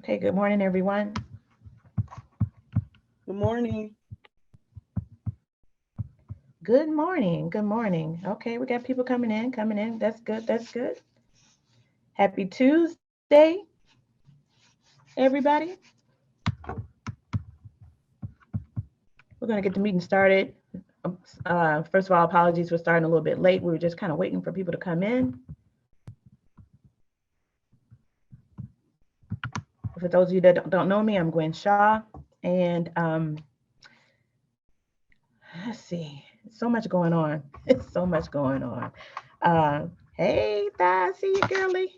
Okay, good morning, everyone. Good morning. Good morning. Good morning. Okay, we got people coming in. That's good. That's good. Happy Tuesday, everybody. We're going to get the meeting started. First of all, apologies for starting a little bit late. We were just kind of waiting for people to come in. For those of you that don't know me, I'm Gwen Shaw. And let's see, so much going on. It's so much going on. Hey, Thai, see you, girlie.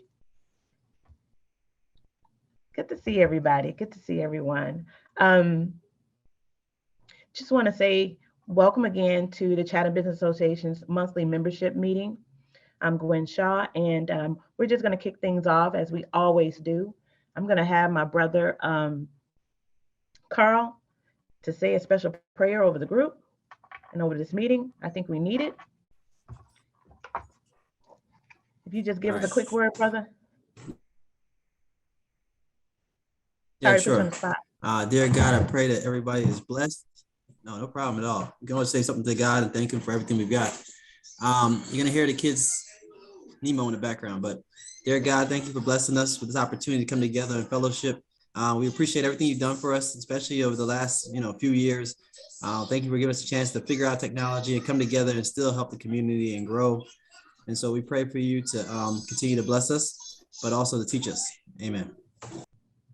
Good to see everybody. Good to see everyone. Um, just want to say welcome again to the Chatham Business Association's monthly membership meeting. I'm Gwen Shaw, and we're just going to kick things off as we always do. I'm going to have my brother Carl to say a special prayer over the group and over this meeting. I think we need it. If you just give All us a right. quick word, brother. Yeah, Sorry to put you on sure. the spot. Dear God, I pray that everybody is blessed. No problem at all. You can always say something to God and thank Him for everything we've got. You're gonna hear the kids Nemo in the background, but dear God, thank you for blessing us with this opportunity to come together in fellowship. We appreciate everything you've done for us, especially over the last few years. Thank you for giving us a chance to figure out technology and come together and still help the community and grow. And so we pray for you to continue to bless us, but also to teach us. Amen.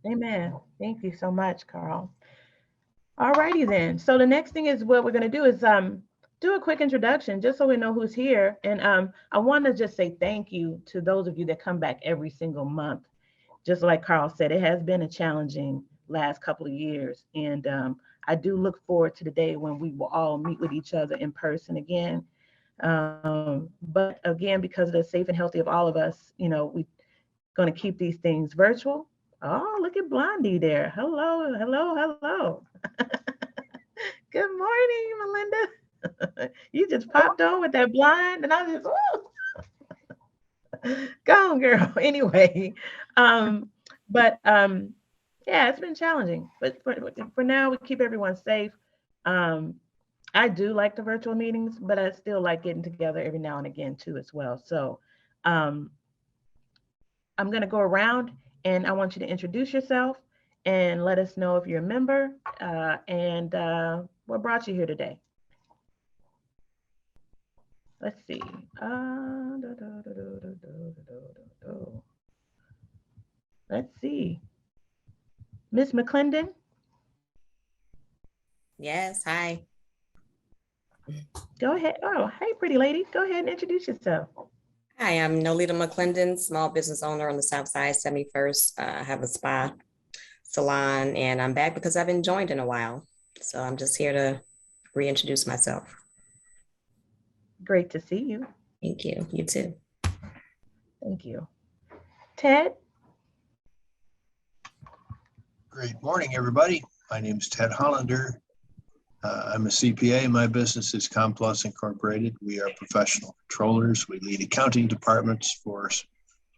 Amen. Thank you so much, Carl. All righty then. So the next thing is what we're going to do is do a quick introduction just so we know who's here. And I want to just say thank you to those of you that come back every single month. Just like Carl said, it has been a challenging last couple of years. And I do look forward to the day when we will all meet with each other in person again. But again, because of the safe and healthy of all of us, we're going to keep these things virtual. Oh, look at Blondie there. Hello, hello, hello. Good morning, Melinda. You just popped on with that blind, and I was just, go on, girl. Anyway, um, but yeah, it's been challenging. But for now, we keep everyone safe. Um, I do like the virtual meetings, but I still like getting together every now and again too, as well. So, um, I'm going to go around, and I want you to introduce yourself and let us know if you're a member and what brought you here today. Let's see. Let's see. Miss McClendon, Yes, hi. go ahead. Oh, hey, pretty lady. Go ahead and introduce yourself. Hi, I'm Nolita McClendon, small business owner on the South Side, 71st. I have a spa salon, and I'm back because I've been joined in a while. So I'm just here to reintroduce myself. Great to see you. Thank you. You too. Thank you. Ted, Great morning, everybody. My name is Ted Hollander. I'm a CPA. My business is Complus Incorporated. We are professional controllers. We lead accounting departments for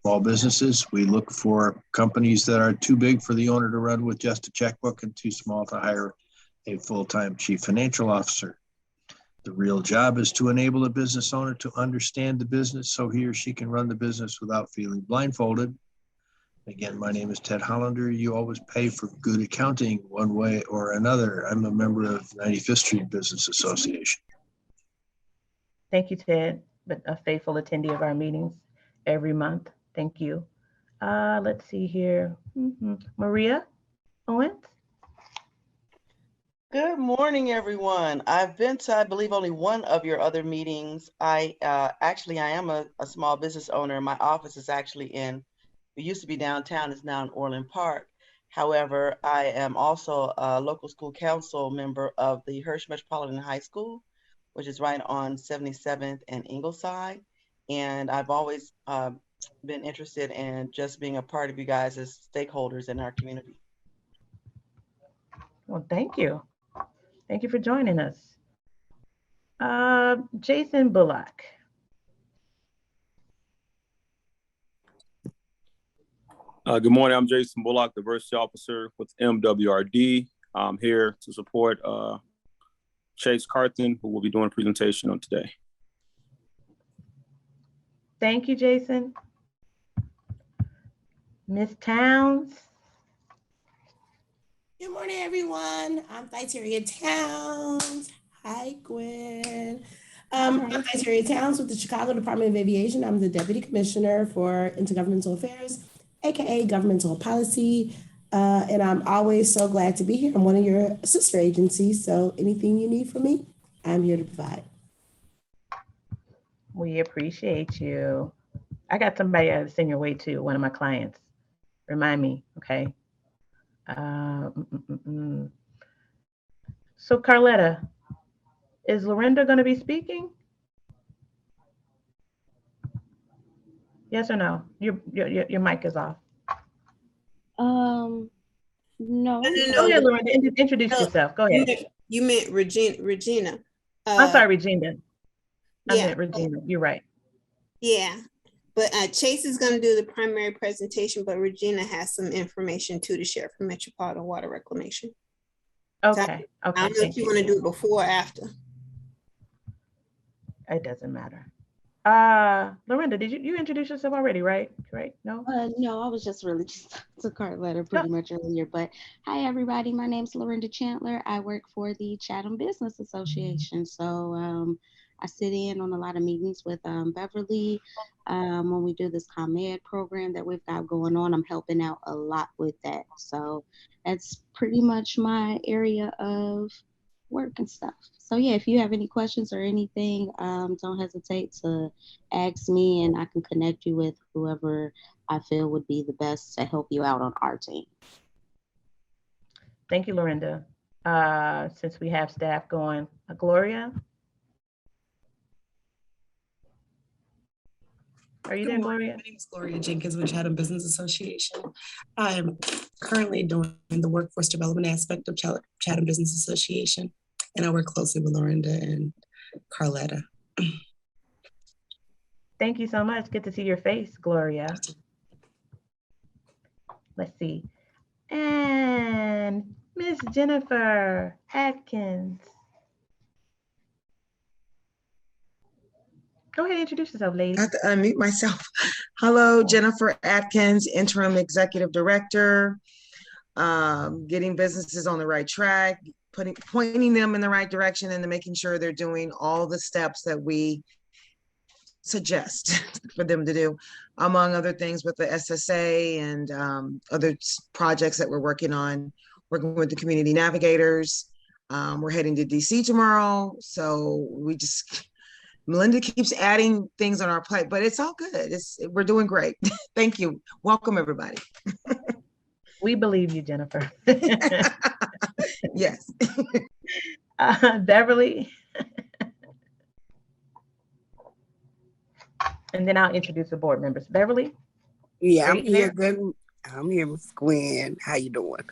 small businesses. We look for companies that are too big for the owner to run with just a checkbook and too small to hire a full-time chief financial officer. The real job is to enable a business owner to understand the business so he or she can run the business without feeling blindfolded. Again, my name is Ted Hollander. You always pay for good accounting one way or another. I'm a member of 95th Street Business Association. thank you, Ted, but a faithful attendee of our meetings every month. Thank you. Let's see here. Maria Owens. Good morning, everyone. I've been to, I believe, only one of your other meetings. I am a small business owner. My office is actually it used to be downtown, it's now in Orland Park. However, I am also a local school council member of the Hirsch Metropolitan High School, which is right on 77th and Ingleside. And I've always been interested in just being a part of you guys as stakeholders in our community. Well, thank you. Thank you for joining us. Jason Bullock. Good morning. I'm Jason Bullock, Diversity Officer with MWRD. I'm here to support Chase Carthen, who will be doing a presentation on today. Thank you, Jason. Ms. Towns. Good morning, everyone. I'm Thyteria Towns. Hi, Gwen. I'm Thyteria Towns with the Chicago Department of Aviation. I'm the Deputy Commissioner for Intergovernmental Affairs, aka Governmental Policy. And I'm always so glad to be here. I'm one of your sister agencies, so anything you need from me, I'm here to provide. We appreciate you. I got somebody to send your way too, one of my clients. Remind me, okay? So Carletta, is Lorinda going to be speaking? Yes or no? Your mic is off. No. Go ahead, Lorinda. Introduce yourself. Go ahead. You meant Regina. I'm sorry, Regina. I Yeah. meant Regina. You're right. Yeah. But Chase is going to do the primary presentation, but Regina has some information too to share from Metropolitan Water Reclamation. Okay. So I don't know if you want to do it before or after. It doesn't matter. Lorinda, did you introduce yourself already, right? No? No, I was just really just to Carletta pretty much earlier. But hi, everybody. My name's Lorinda Chandler. I work for the Chatham Business Association. So I sit in on a lot of meetings with Beverly. When we do this ComEd program that we've got going on, I'm helping out a lot with that. So that's pretty much my area of work and stuff. So yeah, if you have any questions or anything, don't hesitate to ask me and I can connect you with whoever I feel would be the best to help you out on our team. Thank you, Lorinda. Since we have staff going, Gloria? Are you there, Gloria? My name is Gloria Jenkins with Chatham Business Association. I am currently doing the workforce development aspect of Chatham Business Association, and I work closely with Lorinda and Carletta. Thank you so much. Good to see your face, Gloria. Let's see. And Miss Jennifer Atkins. Go ahead and introduce yourself, lady. I have to unmute myself. Hello, Jennifer Atkins, Interim Executive Director, getting businesses on the right track, pointing them in the right direction and making sure they're doing all the steps that we suggest for them to do, among other things with the SSA and other projects that we're working on, working with the community navigators. We're heading to DC tomorrow. So Melinda keeps adding things on our plate, but it's all good. We're doing great. Thank you. Welcome, everybody. We believe you, Jennifer. Yes. Beverly. And then I'll introduce the board members. Beverly? Yeah, I'm here. I'm here, Miss Gwen. How you doing?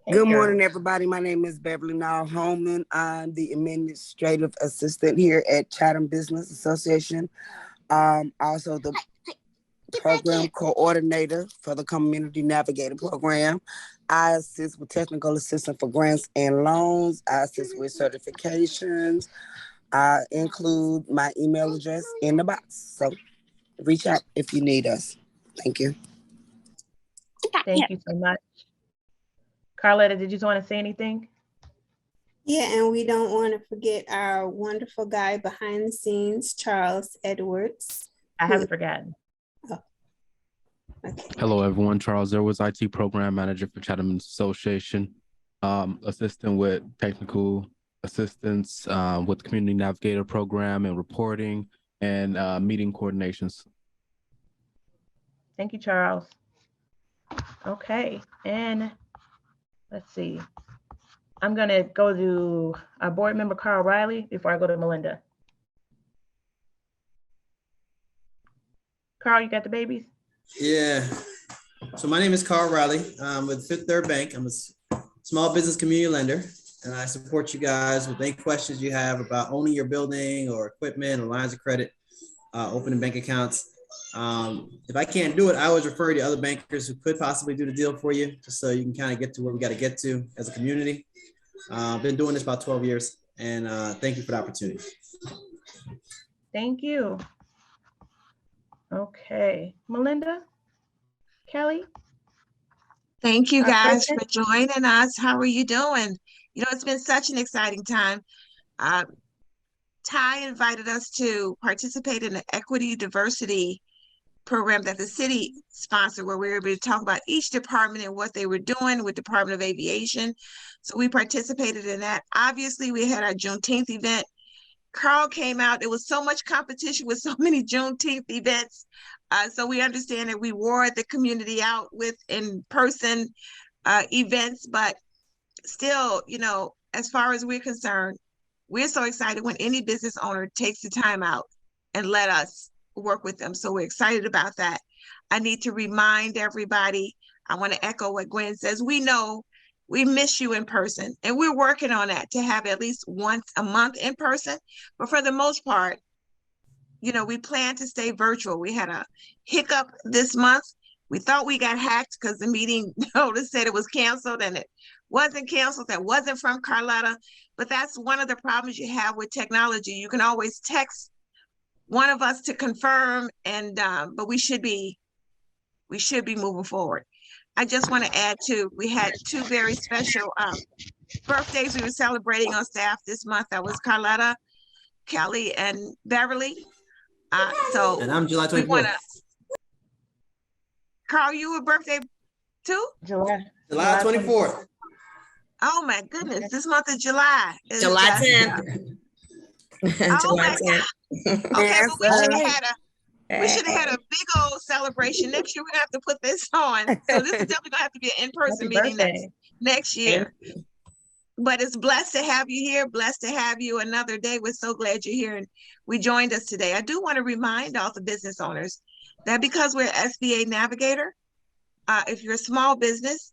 Hey, Good girl. morning, everybody. My name is Beverly Nall Holman. I'm the administrative assistant here at Chatham Business Association. Also the program coordinator for the Community Navigator program. I assist with technical assistance for grants and loans. I assist with certifications. I include my email address in the box. So reach out if you need us. Thank you. Thank you so much. Carletta, did you want to say anything? Yeah, and we don't want to forget our wonderful guy behind the scenes, Charles Edwards. I haven't forgotten. Oh. Okay. Hello, everyone. Charles Edwards, IT Program Manager for Chatham Association, assisting with technical assistance with the Community Navigator program and reporting and meeting coordinations. Thank you, Charles. Okay, and let's see. I'm going to go to our board member, Carl Riley, before I go to Melinda. Carl, you got the babies? Yeah. So my name is Carl Riley. I'm with Fifth Third Bank. I'm a small business community lender, and I support you guys with any questions you have about owning your building or equipment or lines of credit, opening bank accounts. If I can't do it, I always refer you to other bankers who could possibly do the deal for you, just so you can kind of get to where we got to get to as a community. I've been doing this about 12 years, and thank you for the opportunity. Thank you. Okay, Melinda, Kelly. Thank you Our guys for president. joining us. How are you doing? You know, it's been such an exciting time. Ty invited us to participate in the equity diversity program that the city sponsored, where we were able to talk about each department and what they were doing with Department of Aviation. So we participated in that. Obviously, we had our Juneteenth event. Carl came out. There was so much competition with so many Juneteenth events. So we understand that we wore the community out with in-person events, but still, you know, as far as we're concerned, we're so excited when any business owner takes the time out and let us work with them. So we're excited about that. I need to remind everybody, I want to echo what Gwen says. We know we miss you in person, and we're working on that to have at least once a month in person. But for the most part, you know, we plan to stay virtual. We had a hiccup this month. We thought we got hacked because the meeting notice said it was canceled, and it wasn't canceled. That wasn't from Carlotta. But that's one of the problems you have with technology. You can always text one of us to confirm, and but we should be moving forward. I just want to add too, we had two very special birthdays we were celebrating on staff this month. That was Carlotta, Kelly, and Beverly. And I'm July 24th. Carl, you a birthday too? July 24th. Oh my goodness, this month of July. July 10th. Oh my God. Okay, but we should have had a big old celebration. Next year, we're gonna have to put this on. So this is definitely gonna have to be an in-person meeting next year. But it's blessed to have you here, blessed to have you another day. We're so glad you're here and we joined us today. I do want to remind all the business owners that because we're SBA Navigator, if you're a small business,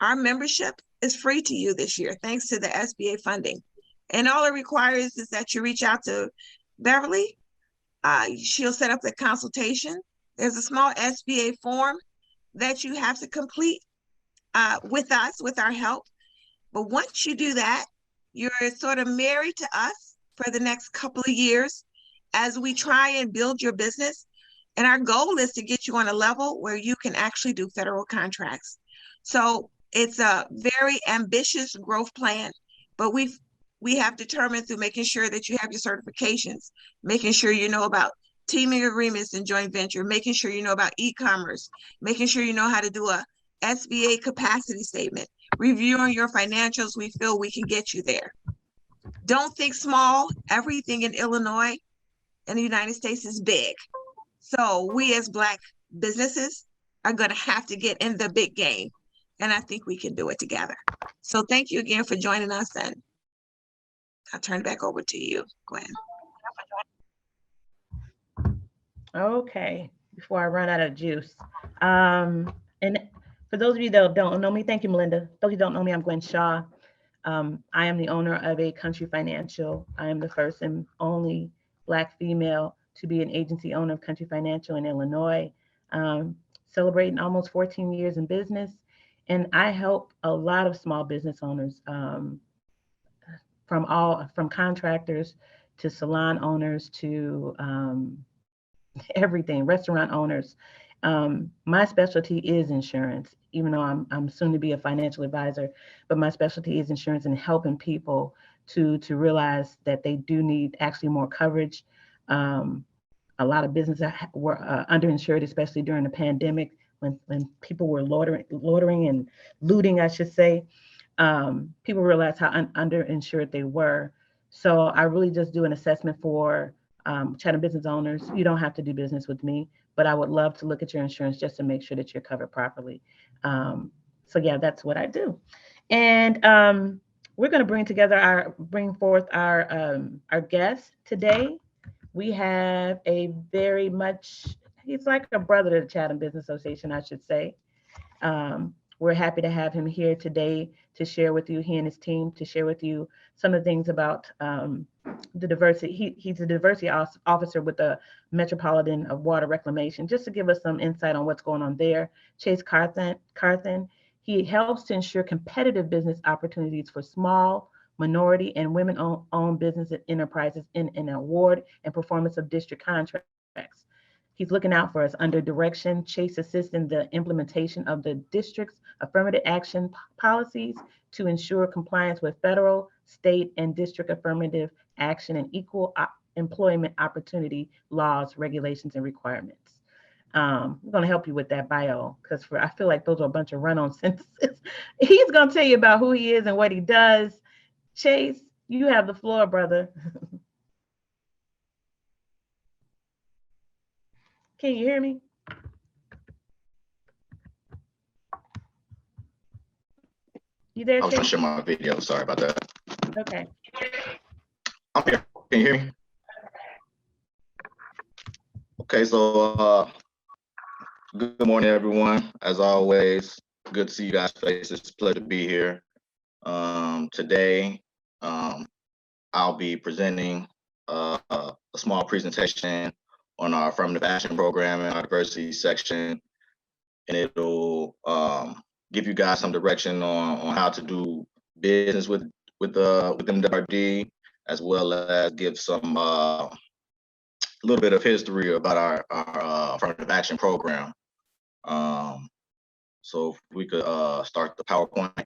our membership is free to you this year, thanks to the SBA funding. And all it requires is that you reach out to Beverly. She'll set up the consultation. There's a small SBA form that you have to complete with us, with our help. But once you do that, you're sort of married to us for the next couple of years as we try and build your business. And our goal is to get you on a level where you can actually do federal contracts. So it's a very ambitious growth plan, but we have determined through making sure that you have your certifications, making sure you know about teaming agreements and joint venture, making sure you know about e-commerce, making sure you know how to do a SBA capacity statement, reviewing your financials. We feel we can get you there. Don't think small. Everything in Illinois and the United States is big. So we as Black businesses are going to have to get in the big game. And I think we can do it together. So thank you again for joining us. And I'll turn it back over to you, Gwen. Okay, before I run out of juice. And for those of you that don't know me, thank you, Melinda. Those who don't know me, I'm Gwen Shaw. I am the owner of a Country Financial. I am the first and only Black female to be an agency owner of Country Financial in Illinois, celebrating almost 14 years in business. And I help a lot of small business owners, from contractors to salon owners to everything, restaurant owners. My specialty is insurance, even though I'm soon to be a financial advisor, but my specialty is insurance and helping people to realize that they do need actually more coverage. A lot of businesses were underinsured, especially during the pandemic when people were loitering and looting, I should say. People realized how underinsured they were. So I really just do an assessment for Chatham business owners. You don't have to do business with me, but I would love to look at your insurance just to make sure that you're covered properly. So yeah, that's what I do. And we're going to bring forth our guest today. We have a very much, he's like a brother to the Chatham Business Association, I should say. we're happy to have him here today to share with you, he and his team, to share with you some of the things about the diversity. He's a diversity officer with the Metropolitan of Water Reclamation, just to give us some insight on what's going on there. Chase Carthen, he helps to ensure competitive business opportunities for small, minority, and women-owned business enterprises in an award and performance of district contracts. He's looking out for us under direction. Chase assists in the implementation of the district's affirmative action policies to ensure compliance with federal, state, and district affirmative action and equal employment opportunity laws, regulations, and requirements. I'm going to help you with that bio because I feel like those are a bunch of run-on sentences. He's going to tell you about who he is and what he does. Chase, you have the floor, brother. Can you hear me? You there, I was trying to Chase? share my video. Sorry about that. Okay. I'm here. Can you hear me? Okay, so good morning, everyone. As always, good to see you guys' faces. It's a pleasure to be here. Today, I'll be presenting a small presentation on our affirmative action program and our diversity section, and it'll give you guys some direction on how to do business with MWRD, as well as give some a little bit of history about our affirmative action program. So if we could start the PowerPoint.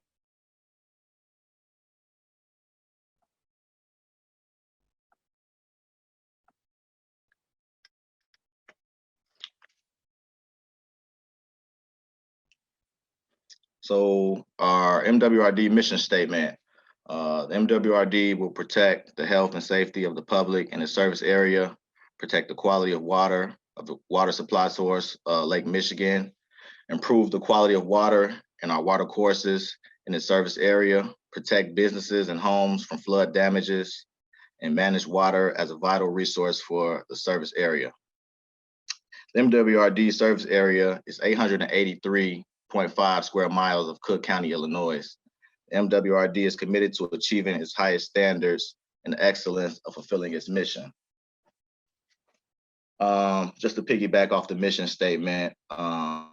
So our MWRD mission statement, the MWRD will protect the health and safety of the public in the service area, protect the quality of water of the water supply source, Lake Michigan, improve the quality of water in our water courses in the service area, protect businesses and homes from flood damages, and manage water as a vital resource for the service area. The MWRD service area is 883.5 square miles of Cook County, Illinois. MWRD is committed to achieving its highest standards and the excellence of fulfilling its mission. Just to piggyback off the mission statement, the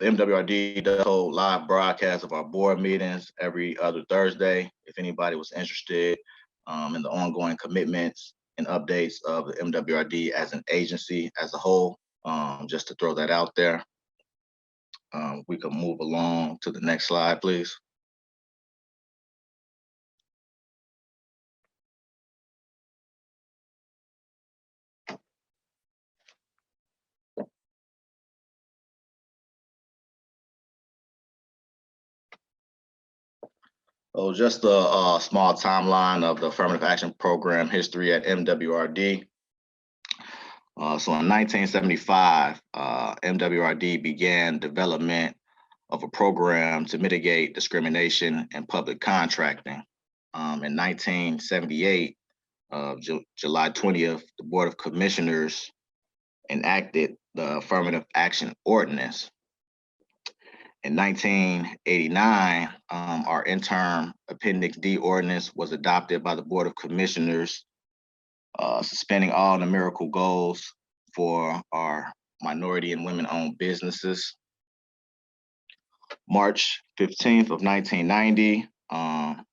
MWRD does hold live broadcasts of our board meetings every other Thursday. If anybody was interested in the ongoing commitments and updates of the MWRD as an agency as a whole, just to throw that out there. We can move along to the next slide, please. Oh, just a small timeline of the affirmative action program history at MWRD. So in 1975, MWRD began development of a program to mitigate discrimination in public contracting. In 1978, July 20th, the Board of Commissioners enacted the Affirmative Action Ordinance. In 1989, our interim Appendix D ordinance was adopted by the Board of Commissioners, suspending all numerical goals for our minority and women-owned businesses. March 15th of 1990, the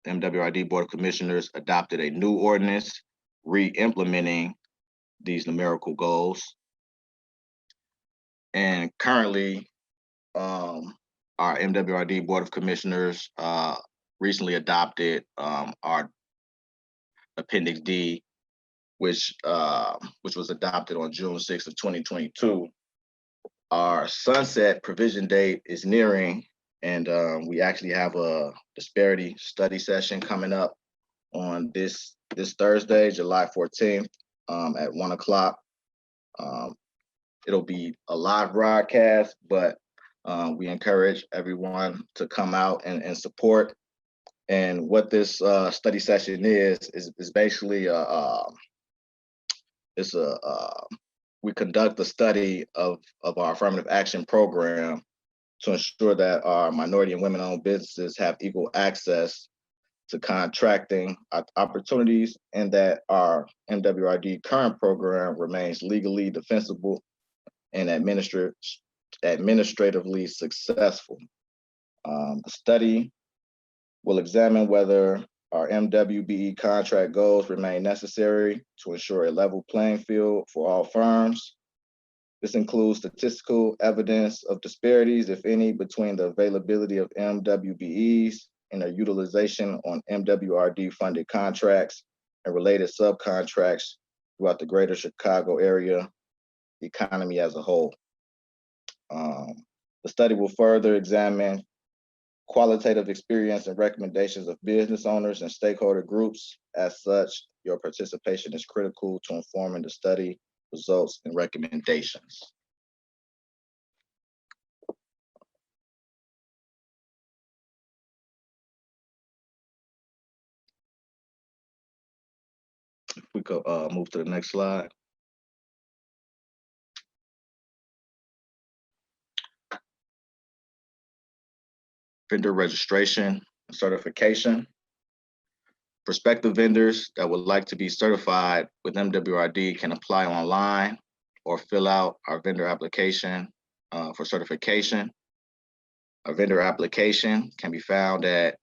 MWRD Board of Commissioners adopted a new ordinance re-implementing these numerical goals. And currently, our MWRD Board of Commissioners recently adopted our Appendix D, which was adopted on June 6th of 2022. Our sunset provision date is nearing, and we actually have a disparity study session coming up on this Thursday, July 14th at 1 o'clock. It'll be a live broadcast, but we encourage everyone to come out and support. And what this study session is basically we conduct a study of our affirmative action program to ensure that our minority and women-owned businesses have equal access to contracting opportunities, and that our MWRD current program remains legally defensible and administratively successful. The study will examine whether our MWBE contract goals remain necessary to ensure a level playing field for all firms. This includes statistical evidence of disparities, if any, between the availability of MWBEs and their utilization on MWRD funded contracts and related subcontracts throughout the greater Chicago area economy as a whole. The study will further examine qualitative experience and recommendations of business owners and stakeholder groups. As such, your participation is critical to informing the study results and recommendations. If we could move to the next slide. Vendor registration and certification. Prospective vendors that would like to be certified with MWRD can apply online or fill out our vendor application for certification. Our vendor application can be found at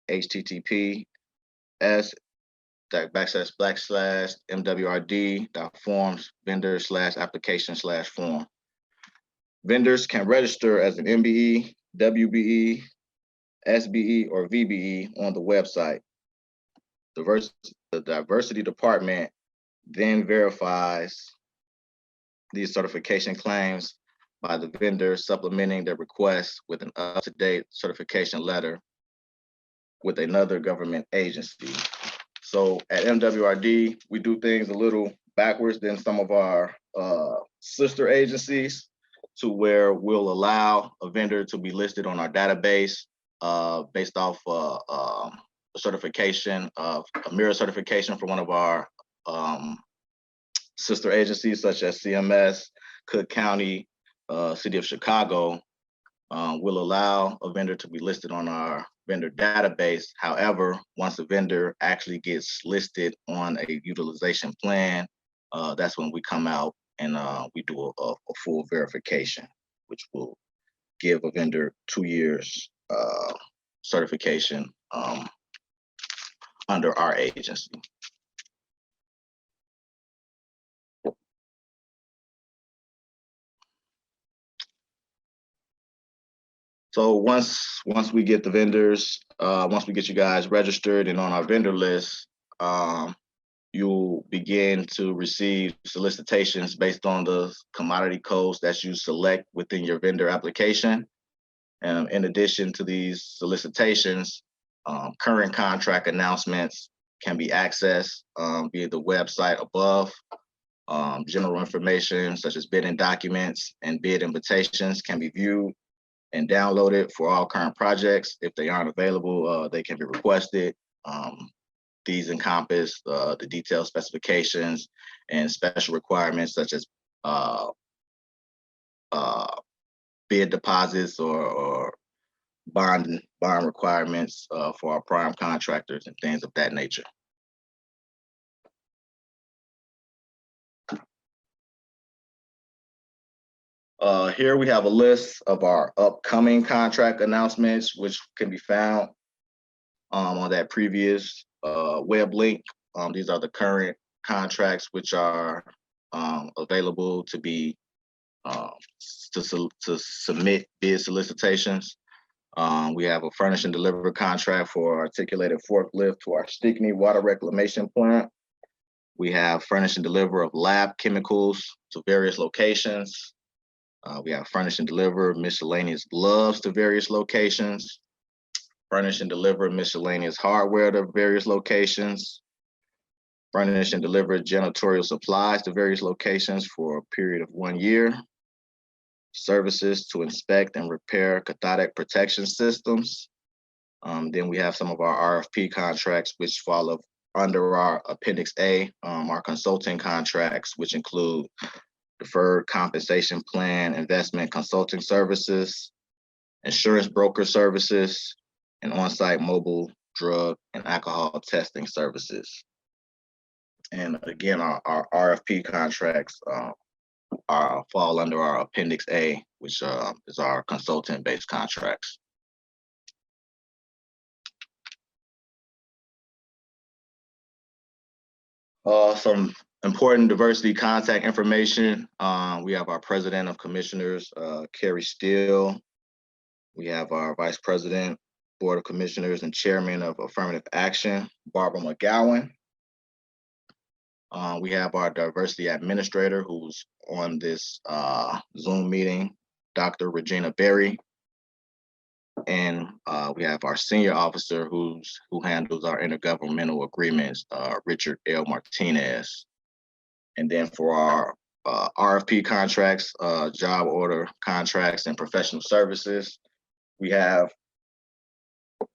https://mwrd.forms vendor/application/form. Vendors can register as an MBE, WBE, SBE, or VBE on the website. The diversity department then verifies these certification claims by the vendor supplementing their request with an up-to-date certification letter with another government agency. So at MWRD, we do things a little backwards than some of our sister agencies, to where we'll allow a vendor to be listed on our database based off a certification of a mirror certification for one of our sister agencies, such as CMS, Cook County, City of Chicago. Will allow a vendor to be listed on our vendor database. However, once a vendor actually gets listed on a utilization plan, that's when we come out and we do a full verification, which will give a vendor 2 years certification under our agency. So once we get the vendors, once we get you guys registered and on our vendor list, you'll begin to receive solicitations based on the commodity codes that you select within your vendor application. In addition to these solicitations, current contract announcements can be accessed via the website above. General information such as bidding documents and bid invitations can be viewed and downloaded for all current projects. If they aren't available, they can be requested. These encompass the detailed specifications and special requirements such as bid deposits or bond requirements for our prime contractors and things of that nature. Here we have a list of our upcoming contract announcements, which can be found on that previous web link. These are the current contracts which are available to be to submit bid solicitations. We have a furnish and deliver contract for articulated forklift to our Stickney water reclamation plant. We have furnish and deliver of lab chemicals to various locations. We have furnish and deliver miscellaneous gloves to various locations. Furnish and deliver miscellaneous hardware to various locations. Furnish and deliver janitorial supplies to various locations for a period of 1 year. Services to inspect and repair cathodic protection systems. Then we have some of our RFP contracts, which fall under our Appendix A, our consulting contracts, which include deferred compensation plan investment consulting services insurance broker services, and on-site mobile drug and alcohol testing services. And again, our RFP contracts fall under our Appendix A, which is our consultant-based contracts. Some important diversity contact information. We have our President of Commissioners, Carrie Steele. We have our Vice President, Board of Commissioners, and Chairman of Affirmative Action, Barbara McGowan. We have our Diversity Administrator, who's on this Zoom meeting, Dr. Regina Berry. And we have our Senior Officer who handles our intergovernmental agreements, Richard L. Martinez. And then for our RFP contracts, job order contracts, and professional services, we have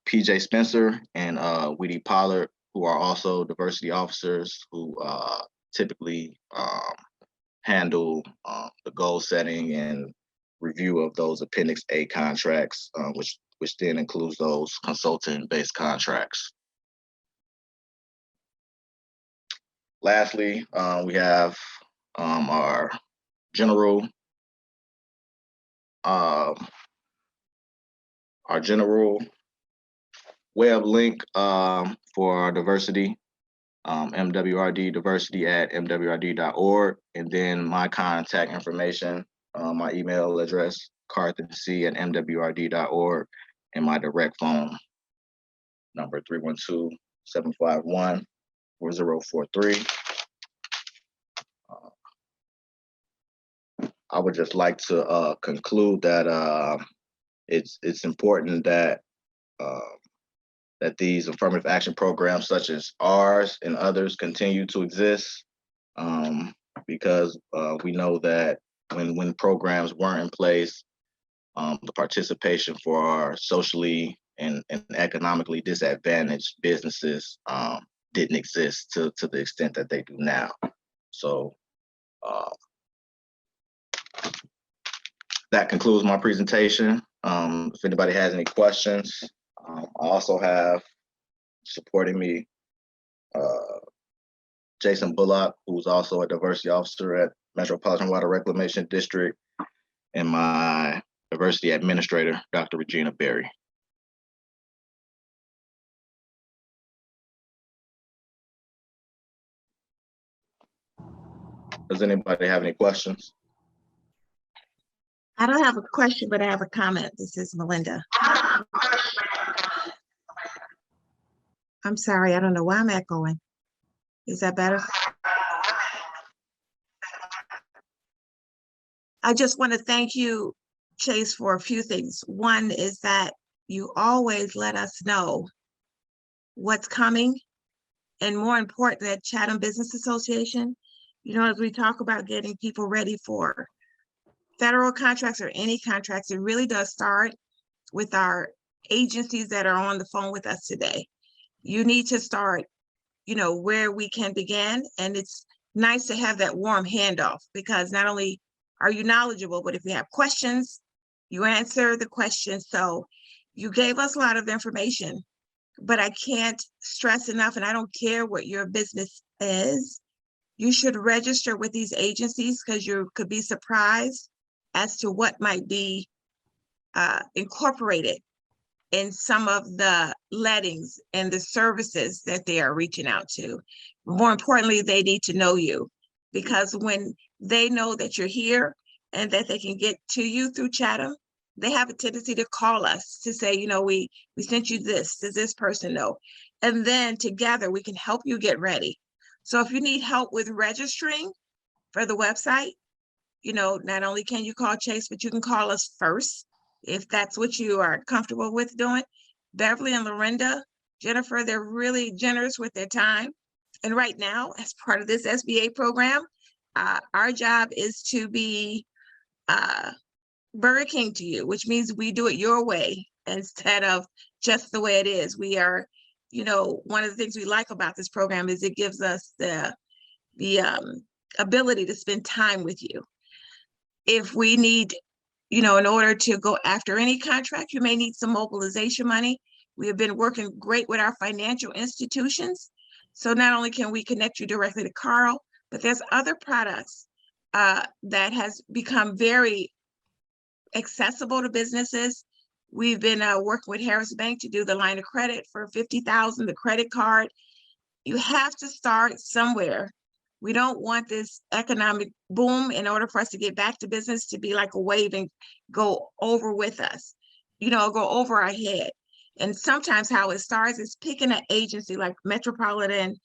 PJ Spencer and Weedy Pollard, who are also diversity officers who typically handle the goal setting and review of those Appendix A contracts, which then includes those consultant-based contracts. Lastly, we have our general web link for our diversity, MWRD diversity at mwrd.org, and then my contact information, my email address, carthanc@mwrd.org, and my direct phone number, 312-751-4043. I would just like to conclude that it's important that that these affirmative action programs, such as ours and others, continue to exist, because we know that when programs weren't in place, the participation for our socially and economically disadvantaged businesses didn't exist to the extent that they do now. So that concludes my presentation. If anybody has any questions, I also have supporting me Jason Bullock, who's also a diversity officer at Metropolitan Water Reclamation District, and my diversity administrator, Dr. Regina Berry. Does anybody have any questions? I don't have a question, but I have a comment. This is Melinda. I'm sorry, I don't know why I'm echoing. Is that better? I just want to thank you, Chase, for a few things. One is that you always let us know what's coming, and more important, at Chatham Business Association, you know, as we talk about getting people ready for federal contracts or any contracts, it really does start with our agencies that are on the phone with us today. You need to start, you know, where we can begin. And it's nice to have that warm handoff, because not only are you knowledgeable, but if you have questions, you answer the questions. So you gave us a lot of information, but I can't stress enough, and I don't care what your business is, you should register with these agencies, because you could be surprised as to what might be incorporated in some of the lettings and the services that they are reaching out to. More importantly, they need to know you, because when they know that you're here and that they can get to you through Chatham, they have a tendency to call us to say, you know, we sent you this, does this person know? And then together we can help you get ready. So if you need help with registering for the website, you know, not only can you call Chase, but you can call us first if that's what you are comfortable with doing. Beverly and Lorinda, Jennifer, they're really generous with their time. And right now, as part of this SBA program, our job is to be Burger King to you, which means we do it your way instead of just the way it is. We are, you know, one of the things we like about this program is it gives us the ability to spend time with you. If we need in order to go after any contract, you may need some mobilization money. We have been working great with our financial institutions. So not only can we connect you directly to Carl, but there's other products that has become very accessible to businesses. We've been working with Harris Bank to do the line of credit for $50,000, the credit card. You have to start somewhere. We don't want this economic boom in order for us to get back to business to be like a wave and go over with us, go over our head. And sometimes how it starts is picking an agency like Metropolitan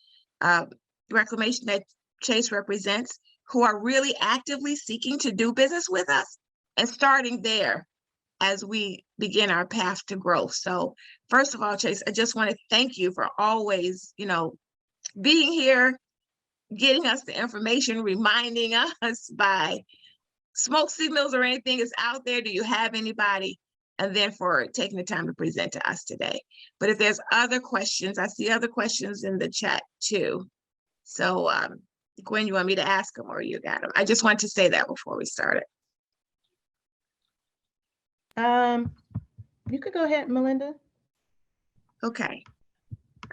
Reclamation that Chase represents, who are really actively seeking to do business with us, and starting there as we begin our path to growth. So first of all, Chase, I just want to thank you for always, being here, getting us the information, reminding us by smoke signals or anything is out there. Do you have anybody? And then for taking the time to present to us today. But if there's other questions, I see other questions in the chat too. So Gwen, you want me to ask them or you got them? I just want to say that before we started. You could go ahead, Melinda. Okay.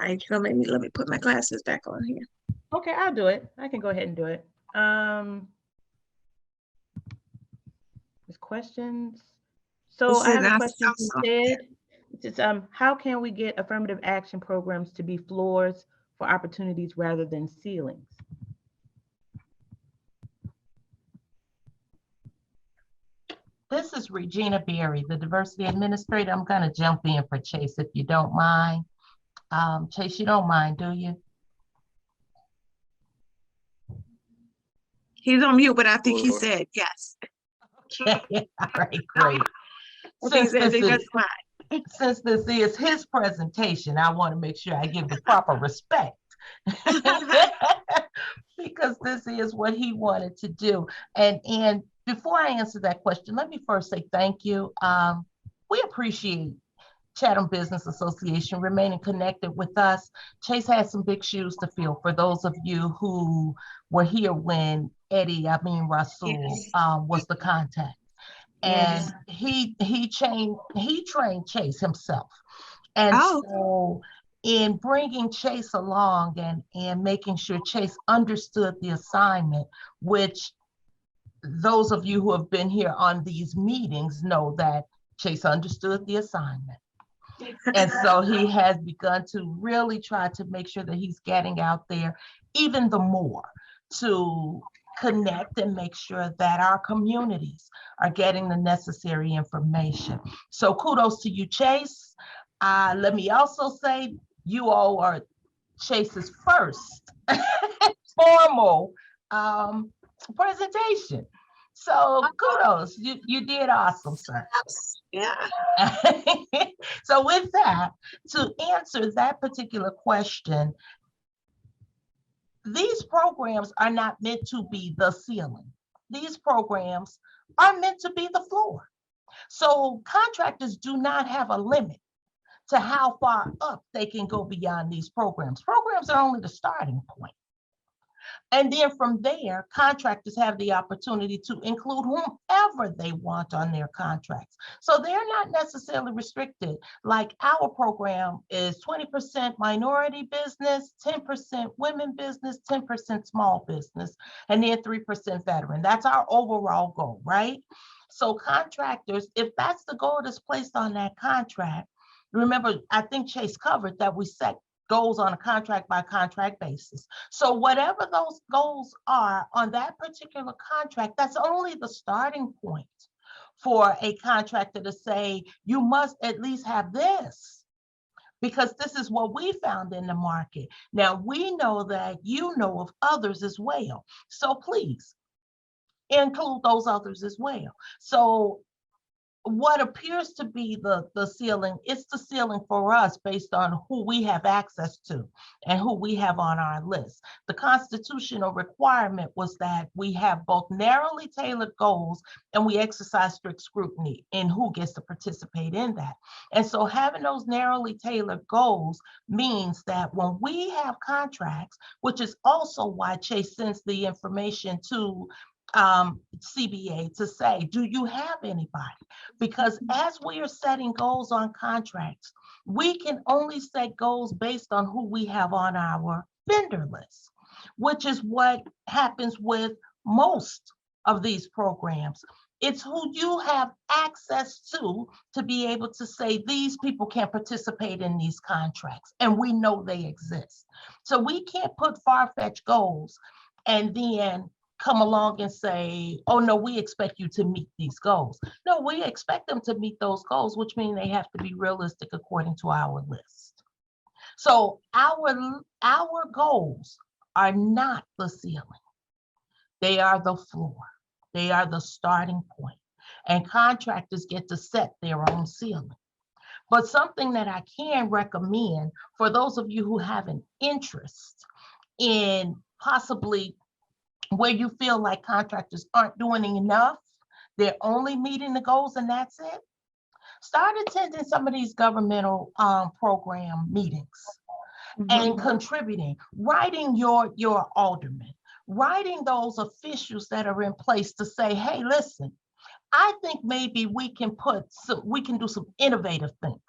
All right, let me put my glasses back on here. Okay, I'll do it. I can go ahead and do it. There's questions. So I have a question from Ted. It's how can we get affirmative action programs to be floors for opportunities rather than ceilings? This is Regina Berry, the diversity administrator. I'm going to jump in for Chase if you don't mind. Chase, you don't mind, do you? He's on mute, but I think he said yes. Okay, all right, great. Since this is his presentation, I want to make sure I give the proper respect because this is what he wanted to do. And before I answer that question, let me first say thank you. We appreciate Chatham Business Association remaining connected with us. Chase has some big shoes to fill for those of you who were here when Rasul was the contact. And he trained Chase himself. And so in bringing Chase along and making sure Chase understood the assignment, which those of you who have been here on these meetings know that Chase understood the assignment. And so he has begun to really try to make sure that he's getting out there even the more to connect and make sure that our communities are getting the necessary information. So kudos to you, Chase. Let me also say you all are Chase's first formal presentation. So kudos, you did awesome, sir. Yeah. So with that, to answer that particular question, these programs are not meant to be the ceiling. These programs are meant to be the floor. So contractors do not have a limit to how far up they can go beyond these programs. Programs are only the starting point. And then from there, contractors have the opportunity to include whomever they want on their contracts. So they're not necessarily restricted. Like our program is 20% minority business, 10% women business, 10% small business, and then 3% veteran. That's our overall goal, right? So contractors, if that's the goal that's placed on that contract, remember, I think Chase covered that we set goals on a contract by contract basis. So whatever those goals are on that particular contract, that's only the starting point for a contractor to say, you must at least have this, because this is what we found in the market. Now we know that you know of others as well. So please include those others as well. So what appears to be the ceiling, it's the ceiling for us based on who we have access to and who we have on our list. The constitutional requirement was that we have both narrowly tailored goals and we exercise strict scrutiny in who gets to participate in that. And so having those narrowly tailored goals means that when we have contracts, which is also why Chase sends the information to CBA to say, do you have anybody? Because as we are setting goals on contracts, we can only set goals based on who we have on our vendor list, which is what happens with most of these programs. It's who you have access to be able to say these people can participate in these contracts, and we know they exist. So we can't put far-fetched goals and then come along and say, oh no, we expect you to meet these goals. No, we expect them to meet those goals, which means they have to be realistic according to our list. So our goals are not the ceiling. They are the floor. They are the starting point. And contractors get to set their own ceiling. But something that I can recommend for those of you who have an interest in possibly where you feel like contractors aren't doing enough, they're only meeting the goals and that's it, start attending some of these governmental program meetings and contributing, writing your alderman, writing those officials that are in place to say, hey, listen, I think maybe we can do some innovative things.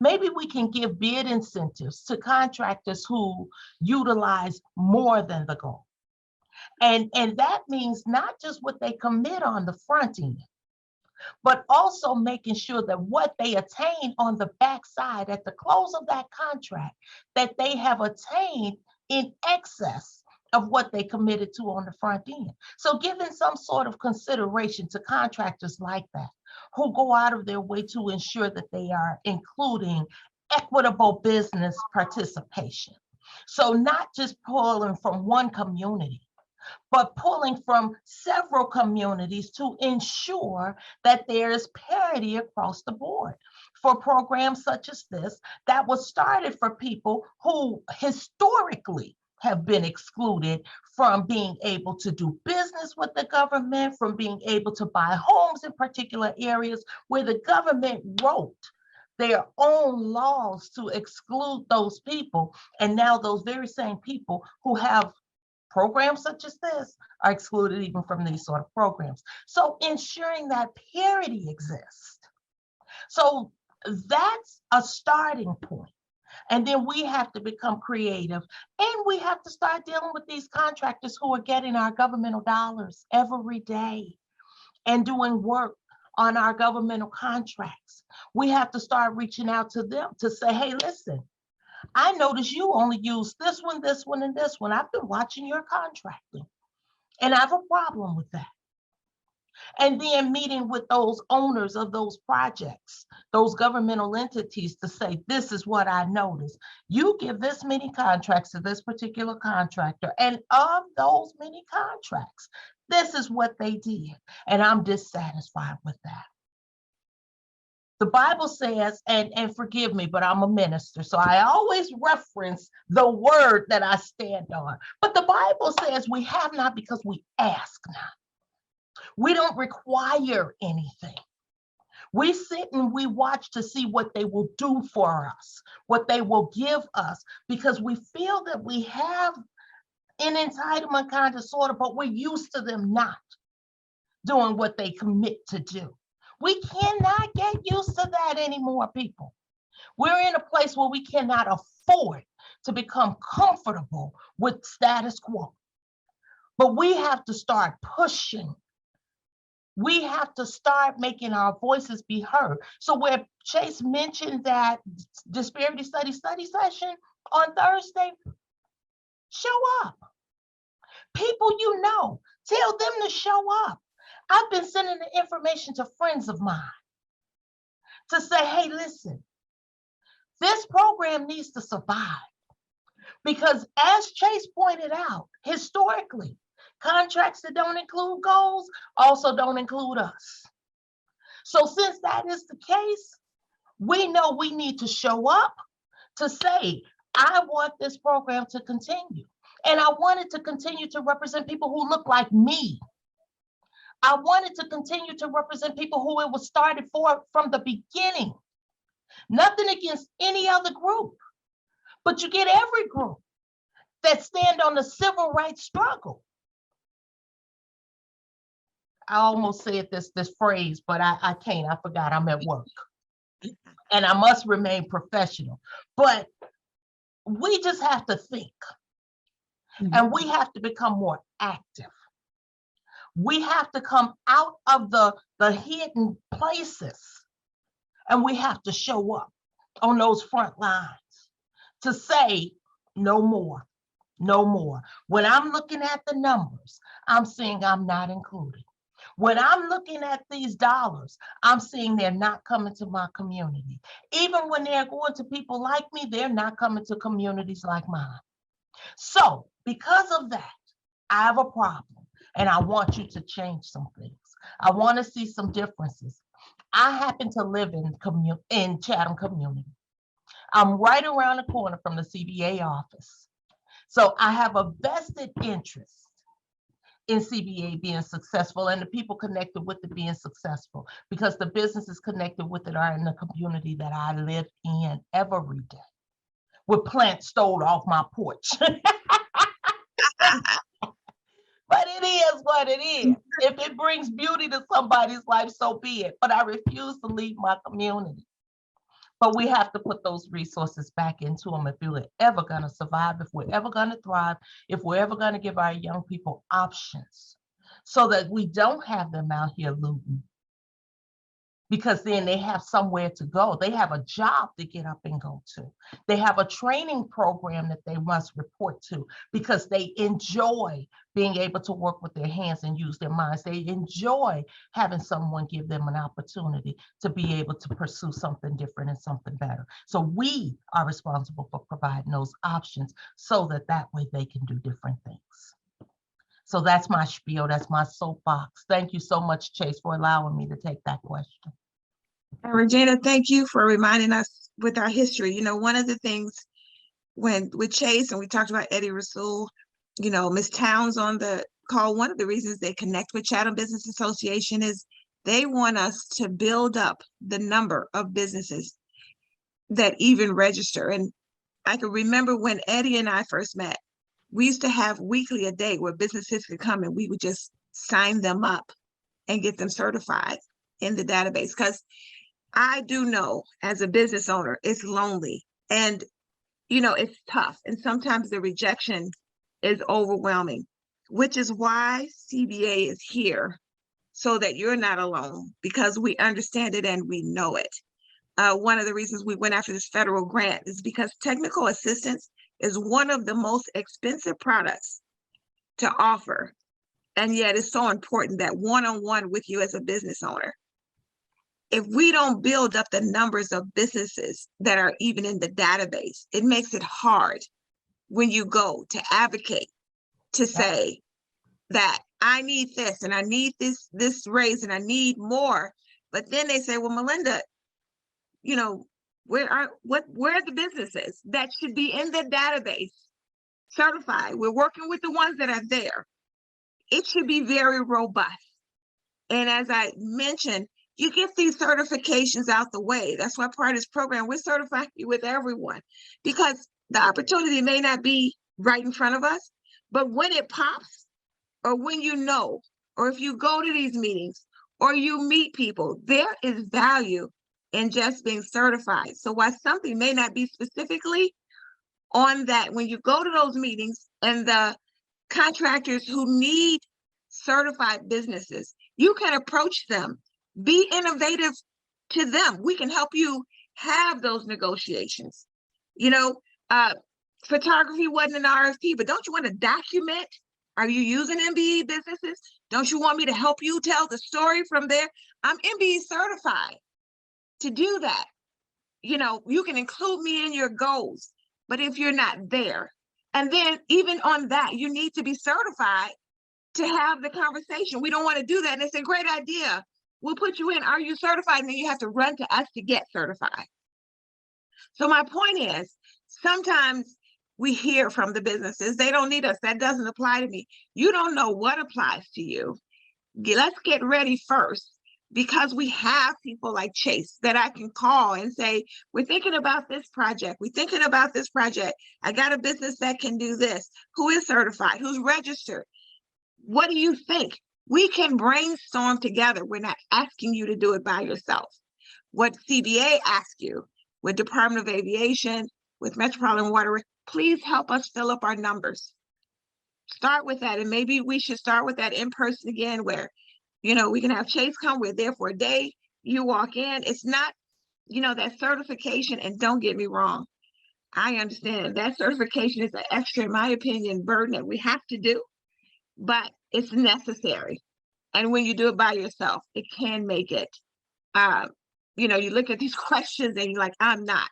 Maybe we can give bid incentives to contractors who utilize more than the goal. And that means not just what they commit on the front end, but also making sure that what they attain on the backside at the close of that contract, that they have attained in excess of what they committed to on the front end. So giving some sort of consideration to contractors like that, who go out of their way to ensure that they are including equitable business participation. So not just pulling from one community, but pulling from several communities to ensure that there's parity across the board. For programs such as this, that was started for people who historically have been excluded from being able to do business with the government, from being able to buy homes in particular areas where the government wrote their own laws to exclude those people. And now those very same people who have programs such as this are excluded even from these sort of programs. So ensuring that parity exists. So that's a starting point. And then we have to become creative, and we have to start dealing with these contractors who are getting our governmental dollars every day and doing work on our governmental contracts. We have to start reaching out to them to say, hey, listen, I noticed you only use this one, and this one. I've been watching your contracting, and I have a problem with that. And then meeting with those owners of those projects, those governmental entities to say, this is what I noticed. You give this many contracts to this particular contractor, and of those many contracts, this is what they did, and I'm dissatisfied with that. The Bible says, and forgive me, but I'm a minister, so I always reference the word that I stand on. But the Bible says we have not because we ask not. We don't require anything. We sit and we watch to see what they will do for us, what they will give us, because we feel that we have an entitlement kind of sort of, but we're used to them not doing what they commit to do. We cannot get used to that anymore, people. We're in a place where we cannot afford to become comfortable with status quo. But we have to start pushing. We have to start making our voices be heard. So where Chase mentioned that disparity study session on Thursday, show up. People you know, tell them to show up. I've been sending the information to friends of mine to say, hey, listen, this program needs to survive. Because as Chase pointed out, historically, contracts that don't include goals also don't include us. So since that is the case, we know we need to show up to say, I want this program to continue. And I want it to continue to represent people who look like me. I wanted to continue to represent people who it was started for from the beginning. Nothing against any other group, but you get every group that stand on the civil rights struggle. I almost said this phrase, but I can't. I forgot. I'm at work. And I must remain professional. But we just have to think. And we have to become more active. We have to come out of the hidden places. And we have to show up on those front lines to say no more, no more. When I'm looking at the numbers, I'm seeing I'm not included. When I'm looking at these dollars, I'm seeing they're not coming to my community. Even when they're going to people like me, they're not coming to communities like mine. So because of that, I have a problem and I want you to change some things. I want to see some differences. I happen to live in Chatham community. I'm right around the corner from the CBA office. So I have a vested interest in CBA being successful and the people connected with it being successful, because the businesses connected with it are in the community that I live in every day, with plants stole off my porch. But it is what it is. If it brings beauty to somebody's life, so be it. But I refuse to leave my community. But we have to put those resources back into them if we're ever going to survive, if we're ever going to thrive, if we're ever going to give our young people options so that we don't have them out here looting. Because then they have somewhere to go. They have a job to get up and go to. They have a training program that they must report to because they enjoy being able to work with their hands and use their minds. They enjoy having someone give them an opportunity to be able to pursue something different and something better. So we are responsible for providing those options so that way they can do different things. So that's my spiel, that's my soapbox. Thank you so much, Chase, for allowing me to take that question. Regina, thank you for reminding us with our history. You know, one of the things with Chase, and we talked about Eddie Rasul, you know, Ms. Towns on the call, one of the reasons they connect with Chatham Business Association is they want us to build up the number of businesses that even register. And I can remember when Eddie and I first met, we used to have weekly a day where businesses could come and we would just sign them up and get them certified in the database. Because I do know as a business owner, it's lonely and, you know, it's tough. And sometimes the rejection is overwhelming, which is why CBA is here so that you're not alone, because we understand it and we know it. One of the reasons we went after this federal grant is because technical assistance is one of the most expensive products to offer. And yet it's so important that one-on-one with you as a business owner. If we don't build up the numbers of businesses that are even in the database, it makes it hard when you go to advocate to say that I need this and I need this raise and I need more. But then they say, well, Melinda, you know, where are the businesses that should be in the database certified? We're working with the ones that are there. It should be very robust. And as I mentioned, you get these certifications out the way. That's why part of this program, we're certifying you with everyone, because the opportunity may not be right in front of us, but when it pops, or when you know, or if you go to these meetings, or you meet people, there is value in just being certified. So while something may not be specifically on that, when you go to those meetings and the contractors who need certified businesses, you can approach them, be innovative to them. We can help you have those negotiations. You know, photography wasn't an RFP, but don't you want to document? Are you using MBE businesses? Don't you want me to help you tell the story from there? I'm MBE certified to do that. You know, you can include me in your goals, but if you're not there, and then even on that, you need to be certified to have the conversation. We don't want to do that. And it's a great idea. We'll put you in. Are you certified? And then you have to run to us to get certified. So my point is, sometimes we hear from the businesses, they don't need us. That doesn't apply to me. You don't know what applies to you. Let's get ready first, because we have people like Chase that I can call and say, we're thinking about this project. We're thinking about this project. I got a business that can do this. Who is certified? Who's registered? What do you think? We can brainstorm together. We're not asking you to do it by yourself. What CBA asks you, with Department of Aviation, with Metropolitan Water, please help us fill up our numbers. Start with that. And maybe we should start with that in person again, where, we can have Chase come, we're there for a day, you walk in. It's not, that certification, and don't get me wrong, I understand that certification is an extra, in my opinion, burden that we have to do, but it's necessary. And when you do it by yourself, it can make it, you look at these questions and you're like, I'm not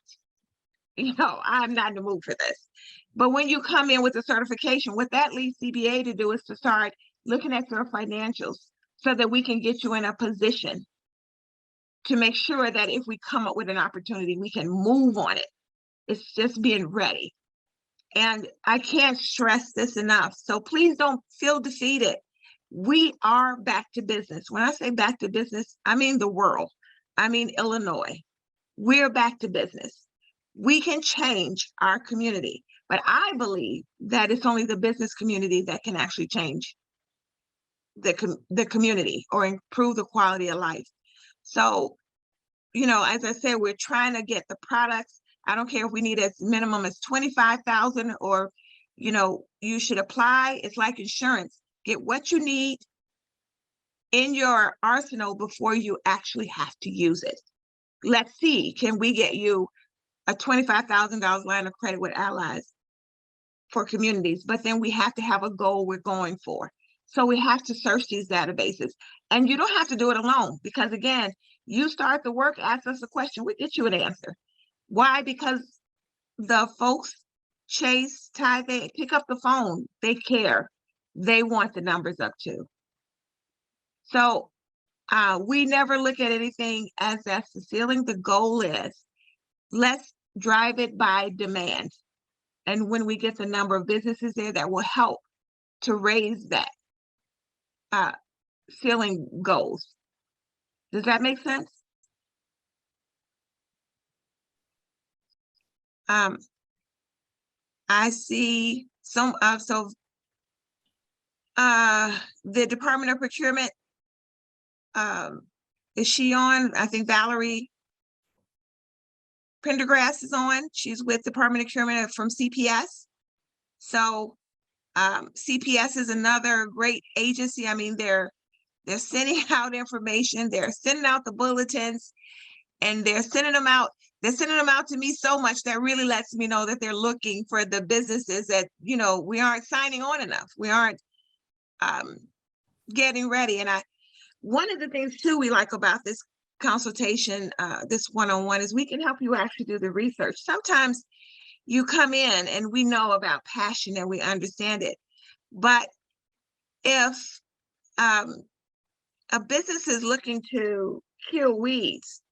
in the mood for this. But when you come in with a certification, what that leads CBA to do is to start looking at your financials so that we can get you in a position to make sure that if we come up with an opportunity, we can move on it. It's just being ready. And I can't stress this enough. So please don't feel defeated. We are back to business. When I say back to business, I mean the world. I mean Illinois. We're back to business. We can change our community, but I believe that it's only the business community that can actually change the community or improve the quality of life. So, as I said, we're trying to get the products. I don't care if we need as minimum as 25,000 or, you should apply. It's like insurance. Get what you need in your arsenal before you actually have to use it. Let's see, can we get you a $25,000 line of credit with Allies for communities? But then we have to have a goal we're going for. So we have to search these databases. And you don't have to do it alone, because again, you start the work, ask us a question, we get you an answer. Why? Because the folks, Chase, Ty, they pick up the phone, they care, they want the numbers up too. So we never look at anything as that's the ceiling. The goal is, let's drive it by demand. And when we get the number of businesses there, that will help to raise that ceiling goals. Does that make sense? I see some, the Department of Procurement, is she on? I think Valerie Pendergrass is on. She's with Department of Procurement from CPS. So CPS is another great agency. I mean, they're sending out information, they're sending out the bulletins, and they're sending them out. They're sending them out to me so much that really lets me know that they're looking for the businesses that, we aren't signing on enough. We aren't getting ready. And one of the things too we like about this consultation, this one-on-one, is we can help you actually do the research. Sometimes you come in and we know about passion and we understand it. But if a business is looking to kill weeds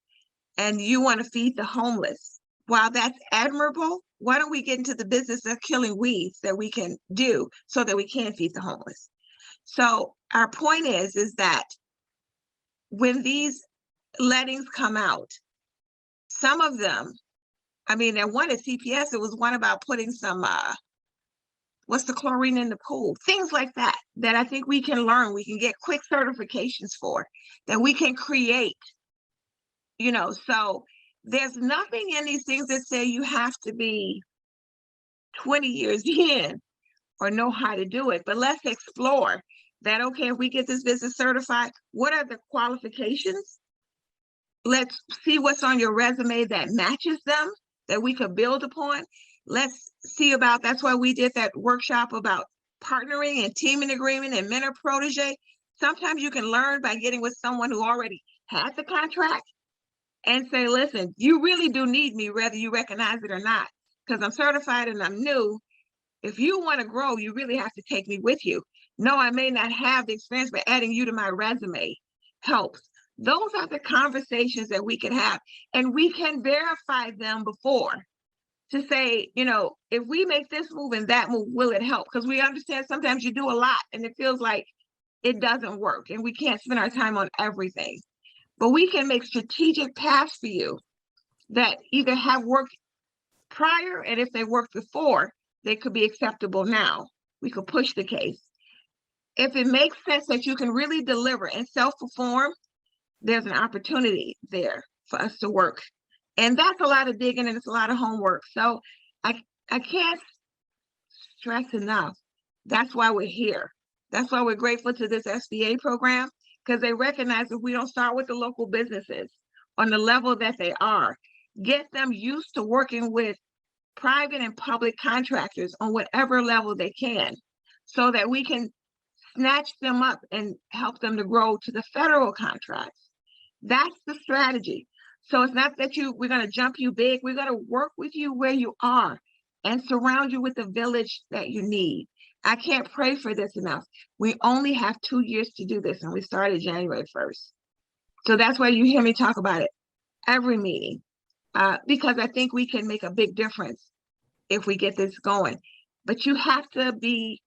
and you want to feed the homeless, while that's admirable, why don't we get into the business of killing weeds that we can do so that we can feed the homeless? So our point is that when these lettings come out, some of them, I mean, there one at CPS, it was one about putting some, what's the chlorine in the pool? Things like that, that I think we can learn, we can get quick certifications for, that we can create, so there's nothing in these things that say you have to be 20 years in or know how to do it, but let's explore that. Okay, if we get this business certified, what are the qualifications? Let's see what's on your resume that matches them, that we could build upon. Let's see about, that's why we did that workshop about partnering and teaming agreement and mentor protege. Sometimes you can learn by getting with someone who already had the contract and say, listen, you really do need me, whether you recognize it or not, because I'm certified and I'm new. If you want to grow, you really have to take me with you. No, I may not have the experience, but adding you to my resume helps. Those are the conversations that we can have, and we can verify them before to say, if we make this move and that move, will it help? Because we understand sometimes you do a lot and it feels like it doesn't work and we can't spend our time on everything. But we can make strategic paths for you that either have worked prior, and if they worked before, they could be acceptable now. We could push the case. if it makes sense that you can really deliver and self-perform, there's an opportunity there for us to work. And that's a lot of digging and it's a lot of homework. So I can't stress enough. That's why we're here. That's why we're grateful to this SBA program, because they recognize if we don't start with the local businesses on the level that they are, get them used to working with private and public contractors on whatever level they can, so that we can snatch them up and help them to grow to the federal contracts. That's the strategy. So it's not that we're going to jump you big. We're going to work with you where you are and surround you with the village that you need. I can't pray for this enough. We only have 2 years to do this, and we started January 1st. So that's why you hear me talk about it every meeting, because I think we can make a big difference if we get this going. But you have to be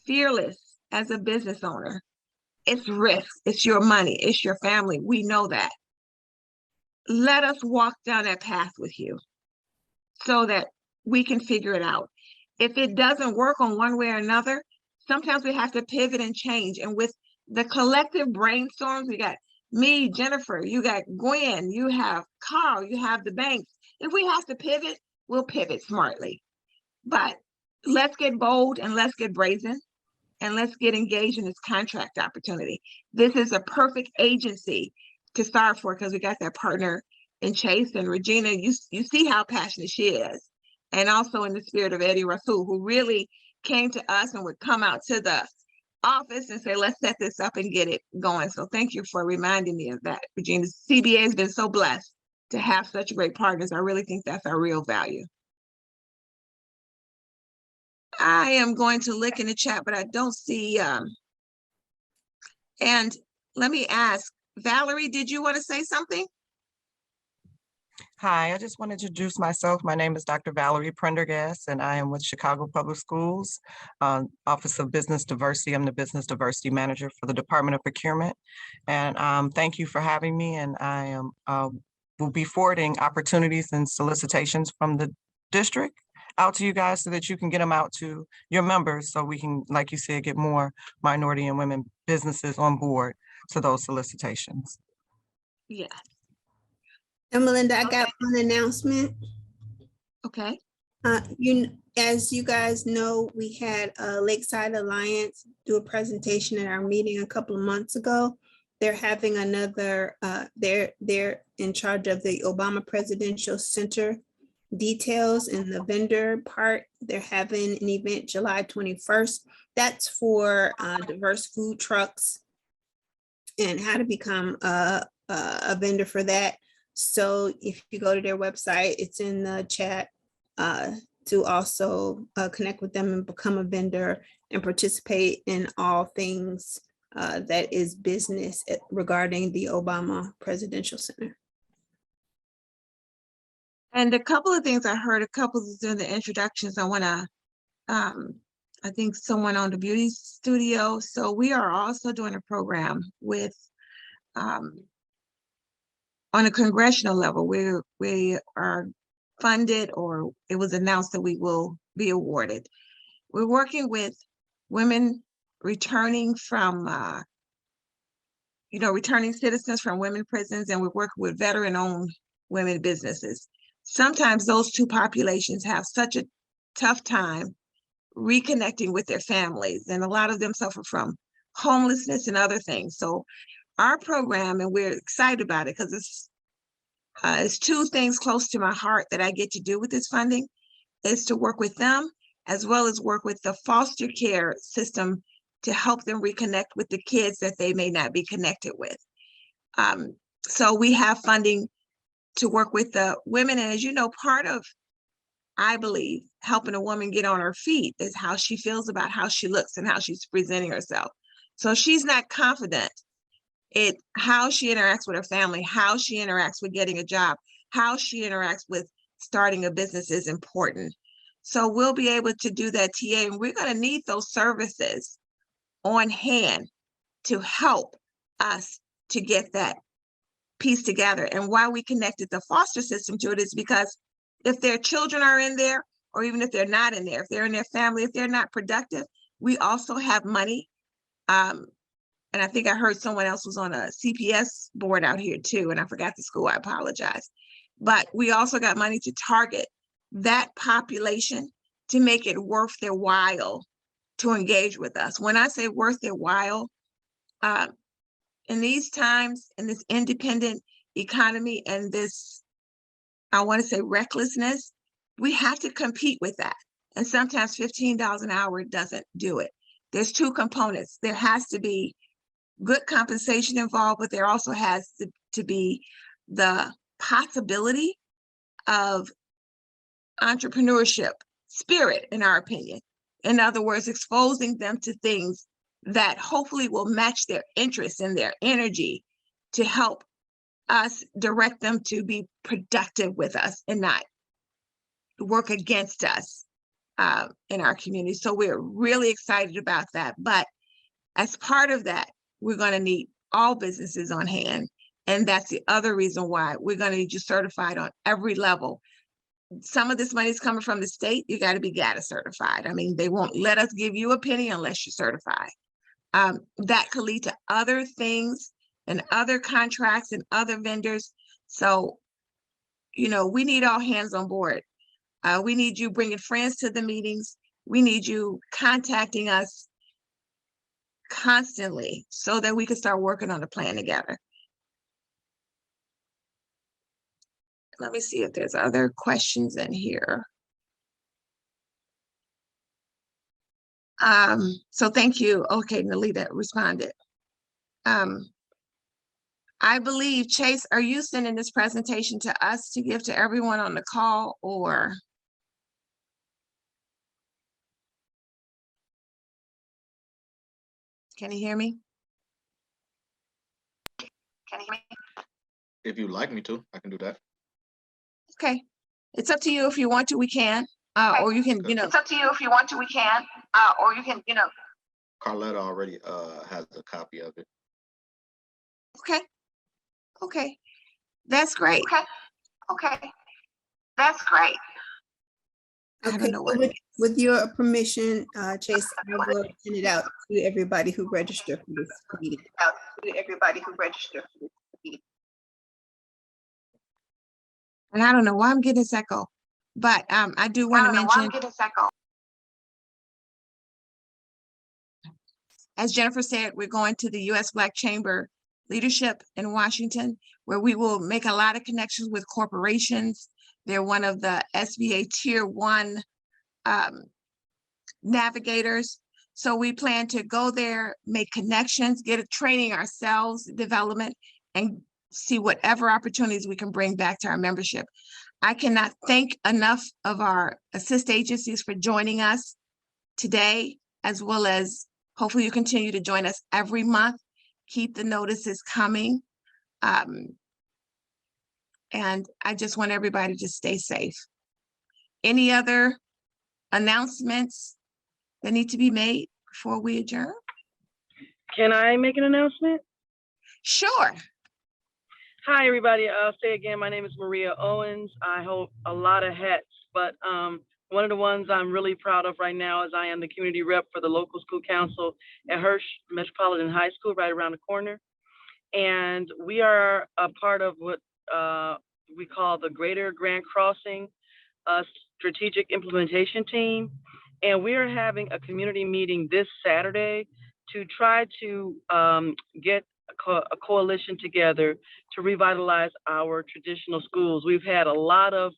fearless as a business owner. It's risk, it's your money, it's your family. We know that. Let us walk down that path with you so that we can figure it out. If it doesn't work on one way or another, sometimes we have to pivot and change. And with the collective brainstorms, we got me, Jennifer, you got Gwen, you have Carl, you have the banks. If we have to pivot, we'll pivot smartly. But let's get bold and let's get brazen and let's get engaged in this contract opportunity. This is a perfect agency to start for, because we got that partner in Chase and Regina. You see how passionate she is. And also in the spirit of Eddie Rasul, who really came to us and would come out to the office and say, let's set this up and get it going. So thank you for reminding me of that, Regina. CBA has been so blessed to have such great partners. I really think that's our real value. I am going to look in the chat, but I don't see, and let me ask, Valerie, did you want to say something? Hi, I just wanted to introduce myself. My name is Dr. Valerie Prendergast, and I am with Chicago Public Schools, Office of Business Diversity. I'm the Business Diversity Manager for the Department of Procurement. And thank you for having me. And I am will be forwarding opportunities and solicitations from the district out to you guys so that you can get them out to your members, so we can, like you said, get more minority and women businesses on board to those solicitations. Yeah. And Melinda, I got one announcement. Okay. As you guys know, we had Lakeside Alliance do a presentation at our meeting a couple of months ago. They're having another, they're in charge of the Obama Presidential Center details and the vendor part. They're having an event July 21st. That's for diverse food trucks and how to become a vendor for that. So if you go to their website, it's in the chat to also connect with them and become a vendor and participate in all things that is business regarding the Obama Presidential Center. And a couple of things I heard, a couple of the introductions, I want to, I think someone on the beauty studio. So we are also doing a program with, on a congressional level, we are funded, or it was announced that we will be awarded. We're working with women returning from, returning citizens from women prisons, and we're working with veteran-owned women businesses. Sometimes those two populations have such a tough time reconnecting with their families, and a lot of them suffer from homelessness and other things. So our program, and we're excited about it because it's two things close to my heart that I get to do with this funding, is to work with them as well as work with the foster care system to help them reconnect with the kids that they may not be connected with. So we have funding to work with the women. And as you know, part of, I believe, helping a woman get on her feet is how she feels about how she looks and how she's presenting herself. So she's not confident, how she interacts with her family, how she interacts with getting a job, how she interacts with starting a business is important. So we'll be able to do that, TA, and we're going to need those services on hand to help us to get that piece together. And why we connected the foster system to it is because if their children are in there, or even if they're not in there, if they're in their family, if they're not productive, we also have money And I think I heard someone else was on a CPS board out here too, and I forgot the school, I apologize. But we also got money to target that population to make it worth their while to engage with us. When I say worth their while, in these times, in this independent economy and this, I want to say recklessness, we have to compete with that. And sometimes $15 an hour doesn't do it. There's two components. There has to be good compensation involved, but there also has to be the possibility of entrepreneurship spirit, in our opinion. In other words, exposing them to things that hopefully will match their interests and their energy to help us direct them to be productive with us and not work against us in our community. So we're really excited about that. But as part of that, we're going to need all businesses on hand. And that's the other reason why we're going to need you certified on every level. Some of this money is coming from the state. You got to be GATA certified. I mean, they won't let us give you a penny unless you're certified. That could lead to other things and other contracts and other vendors. So, you know, we need all hands on board. We need you bringing friends to the meetings. We need you contacting us constantly so that we can start working on a plan together. Let me see if there's other questions in here. So thank you. Okay, Nalita responded. I believe, Chase, are you sending this presentation to us to give to everyone on the call, or? Can you hear me? Can you hear me? If you'd like me to, I can do that. Okay, it's up to you. If you want to, we can, or you can, you know. It's up to you. If you want to, we can, or you can, you know. Carletta already has a copy of it. Okay. Okay. That's great. Okay. That's great. I don't know what. With your permission, Chase, I will send it out to everybody who registered for this meeting. And I don't know why I'm getting this echo, but I do want to mention, as Jennifer said, we're going to the U.S. Black Chamber Leadership in Washington, where we will make a lot of connections with corporations. They're one of the SBA Tier 1 navigators. So we plan to go there, make connections, get a training ourselves, development, and see whatever opportunities we can bring back to our membership. I cannot thank enough of our assist agencies for joining us today, as well as hopefully you continue to join us every month. Keep the notices coming. And I just want everybody to stay safe. Any other announcements that need to be made before we adjourn? Can I make an announcement? Sure. Hi, everybody. I'll say again, my name is Maria Owens. I hold a lot of hats, but one of the ones I'm really proud of right now is I am the community rep for the local school council at Hirsch Metropolitan High School, right around the corner. And we are a part of what we call the Greater Grand Crossing Strategic Implementation Team. And we are having a community meeting this Saturday to try to get a coalition together to revitalize our traditional schools. We've had a lot of,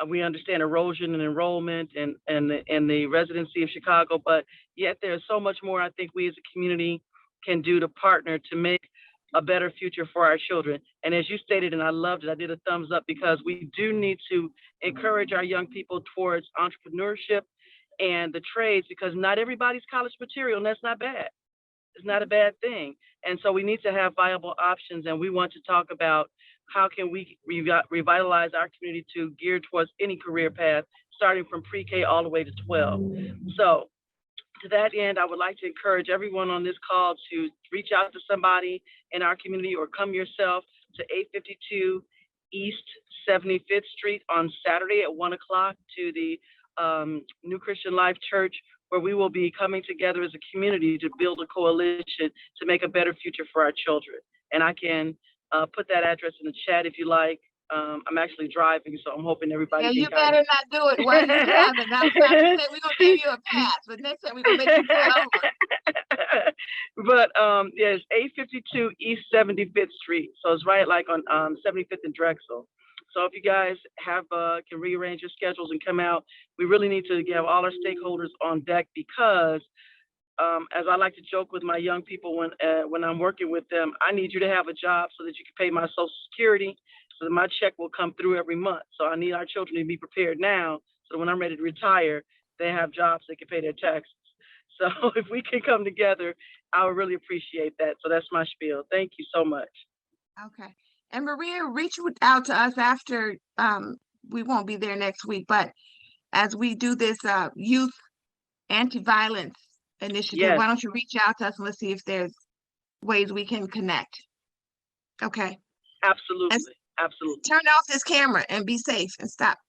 we understand erosion and enrollment and the residency of Chicago, but yet there's so much more I think we as a community can do to partner to make a better future for our children. And as you stated, and I loved it, I did a thumbs up, because we do need to encourage our young people towards entrepreneurship and the trades, because not everybody's college material, and that's not bad. It's not a bad thing. And so we need to have viable options, and we want to talk about how can we revitalize our community to gear towards any career path, starting from pre-K all the way to 12. So to that end, I would like to encourage everyone on this call to reach out to somebody in our community or come yourself to 852 East 75th Street on Saturday at 1 o'clock to the New Christian Life Church, where we will be coming together as a community to build a coalition to make a better future for our children. And I can put that address in the chat if you like. I'm actually driving, so I'm hoping everybody. Yeah, you better not do it while you're driving. I was about to say we're gonna give you a pass, but next time we're gonna make you pull over. But yeah, it's 852 East 75th Street, so it's right like on 75th and Drexel. So if you guys have can rearrange your schedules and come out, we really need to have all our stakeholders on deck because. As I like to joke with my young people when I'm working with them, I need you to have a job so that you can pay my Social Security, so that my check will come through every month. So I need our children to be prepared now, so that when I'm ready to retire, they have jobs they can pay their taxes. So if we can come together, I would really appreciate that. So that's my spiel. Thank you so much. Okay. And Maria, reach out to us after, we won't be there next week, but as we do this youth anti-violence initiative, Yes. Why don't you reach out to us and let's see if there's ways we can connect. Okay. Absolutely. And absolutely. Turn off this camera and be safe and stop.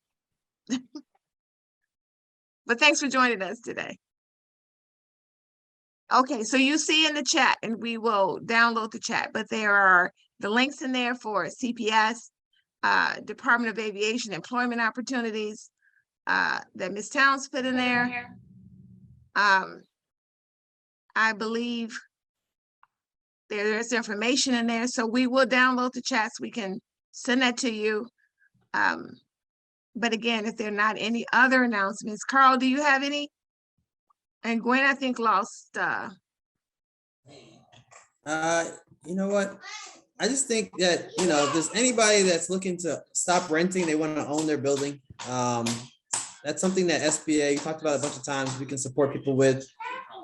But thanks for joining us today. Okay, so you see in the chat, and we will download the chat, but there are the links in there for CPS, Department of Aviation employment opportunities that Ms. Towns put in there. I believe there's information in there, so we will download the chats. We can send that to you. But again, if there are not any other announcements, Carl, do you have any? And Gwen, I think lost. You know what? I just think that, if there's anybody that's looking to stop renting, they want to own their building. That's something that SBA, you talked about a bunch of times, we can support people with.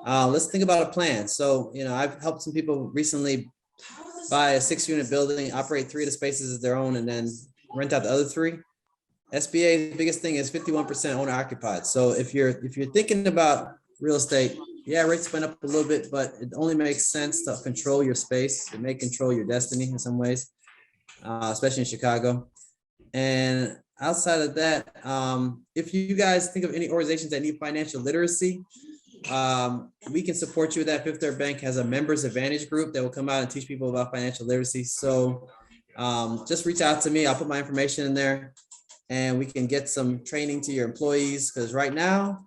Let's think about a plan. So, I've helped some people recently buy a 6-unit building, operate 3 of the spaces as their own, and then rent out the other 3. SBA, the biggest thing is 51% owner occupied. So if you're thinking about real estate, yeah, rates went up a little bit, but it only makes sense to control your space. It may control your destiny in some ways, especially in Chicago. And outside of that, if you guys think of any organizations that need financial literacy, we can support you with that. Fifth Third Bank has a members advantage group that will come out and teach people about financial literacy. So just reach out to me. I'll put my information in there and we can get some training to your employees. Because right now,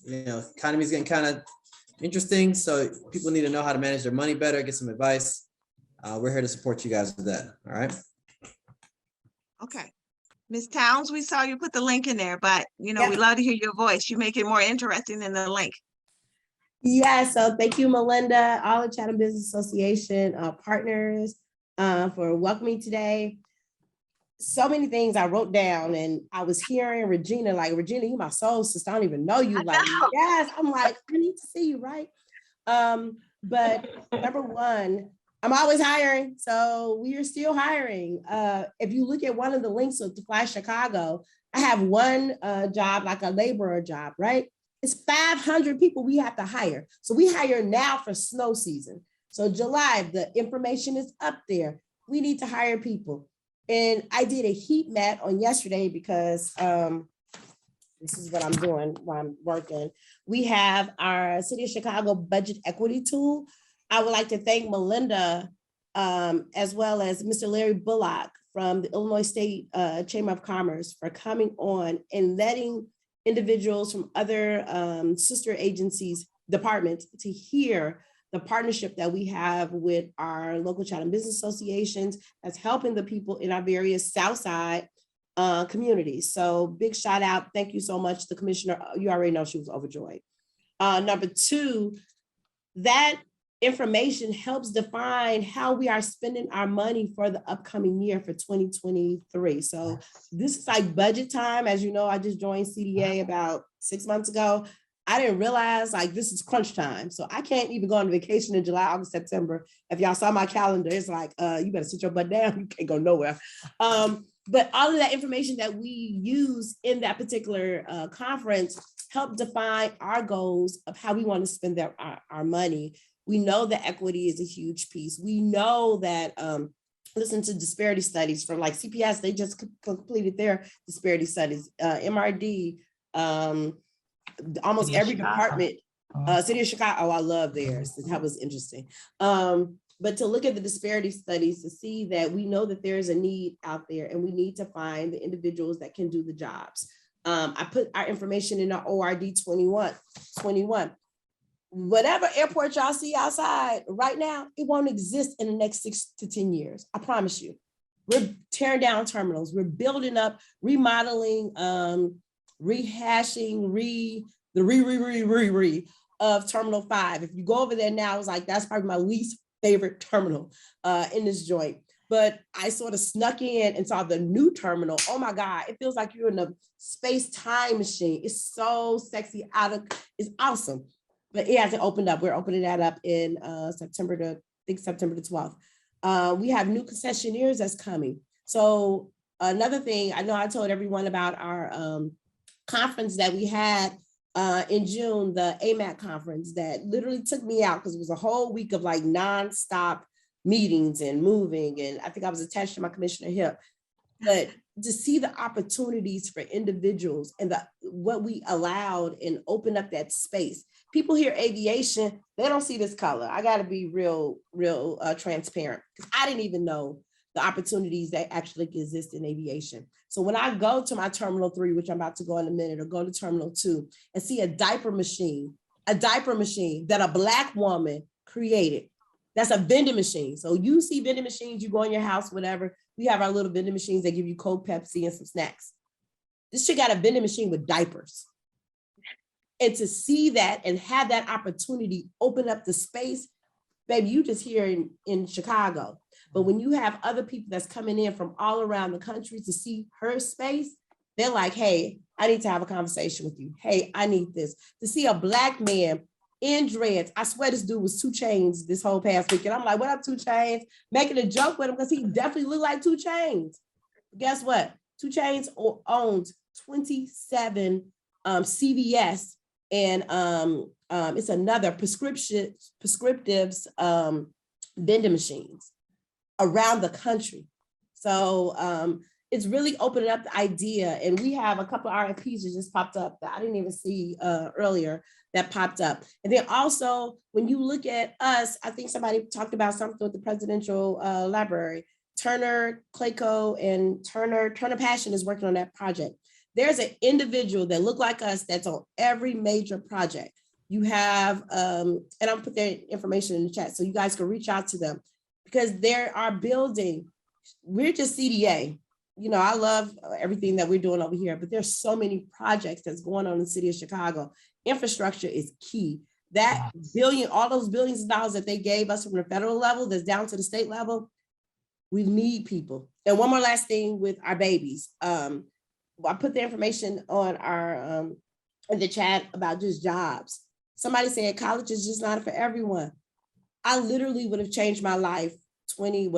economy is getting kind of interesting. So people need to know how to manage their money better, get some advice. We're here to support you guys with that. All right. Okay. Ms. Towns, we saw you put the link in there, but we Yep. love to hear your voice. You make it more interesting than the link. Yeah, so thank you, Melinda, all the Chatham Business Association partners for welcoming today. So many things I wrote down, and I was hearing Regina, Regina, you my soul sister. I don't even know you. Yes, I'm like, I need to see you, right? But number one, I'm always hiring, so we are still hiring. If you look at one of the links of Flash Chicago, I have one job, like a laborer job, right? It's 500 people we have to hire. So we hire now for snow season. So July, the information is up there. We need to hire people. And I did a heat map on yesterday because this is what I'm doing while I'm working. We have our City of Chicago budget equity tool. I would like to thank Melinda as well as Mr. Larry Bullock from the Illinois State Chamber of Commerce for coming on and letting individuals from other sister agencies, departments to hear the partnership that we have with our local Chatham Business Associations that's helping the people in our various Southside communities. So big shout out. Thank you so much. The commissioner, you already know she was overjoyed. Number two, that information helps define how we are spending our money for the upcoming year for 2023. So this is like budget time. As you know, I just joined CDA about 6 months ago. I didn't realize this is crunch time. So I can't even go on vacation in July, August, September. If y'all saw my calendar, it's like, you better sit your butt down. You can't go nowhere. But all of that information that we use in that particular conference help define our goals of how we want to spend our money. We know that equity is a huge piece. We know that, listen to disparity studies from CPS, they just completed their disparity studies, MRD, Almost City of every Chicago. department, City of Chicago, oh, I love theirs. That was interesting. But to look at the disparity studies to see that we know that there is a need out there and we need to find the individuals that can do the jobs. I put our information in our ORD 21. Whatever airport y'all see outside right now, it won't exist in the next 6 to 10 years. I promise you. We're tearing down terminals. We're building up, remodeling, rehashing, of Terminal 5. If you go over there now, it's like, that's probably my least favorite terminal in this joint. But I sort of snuck in and saw the new terminal. Oh my God, it feels like you're in a space-time machine. It's so sexy, it's awesome. But it hasn't opened up. We're opening that up in September the 12th. We have new concessionaires that's coming. So another thing, I know I told everyone about our conference that we had in June, the AMAC conference that literally took me out because it was a whole week of like nonstop meetings and moving. And I think I was attached to my commissioner hip. But to see the opportunities for individuals and what we allowed and open up that space. People hear aviation, they don't see this color. I got to be real transparent because I didn't even know the opportunities that actually exist in aviation. So when I go to my Terminal 3, which I'm about to go in a minute, or go to Terminal 2 and see a diaper machine that a Black woman created. That's a vending machine. So you see vending machines, you go in your house, whatever. We have our little vending machines that give you Coke, Pepsi, and some snacks. This chick got a vending machine with diapers. And to see that and have that opportunity open up the space, baby, you just here in Chicago. But when you have other people that's coming in from all around the country to see her space, they're like, hey, I need to have a conversation with you. Hey, I need this. To see a Black man in dreads. I swear this dude was 2 Chainz this whole past weekend. I'm like, what up, 2 Chainz? Making a joke with him because he definitely looked like 2 Chainz. Guess what? 2 Chainz owns 27 CVS and it's another prescriptives vending machines around the country. So it's really opening up the idea. And we have a couple of RFPs that just popped up that I didn't even see earlier that popped up. And then also, when you look at us, I think somebody talked about something with the Presidential Library. Turner, Clayco, and Turner Passion is working on that project. There's an individual that look like us that's on every major project. You have, and I'll put their information in the chat so you guys can reach out to them because they are building, we're just CDA. You know, I love everything that we're doing over here, but there's so many projects that's going on in the city of Chicago. Infrastructure is key. That all those billions of dollars that they gave us from the federal level that's down to the state level, we need people. And one more last thing with our babies. I put the information on our in the chat about just jobs. Somebody said college is just not for everyone. I literally would have changed my life 30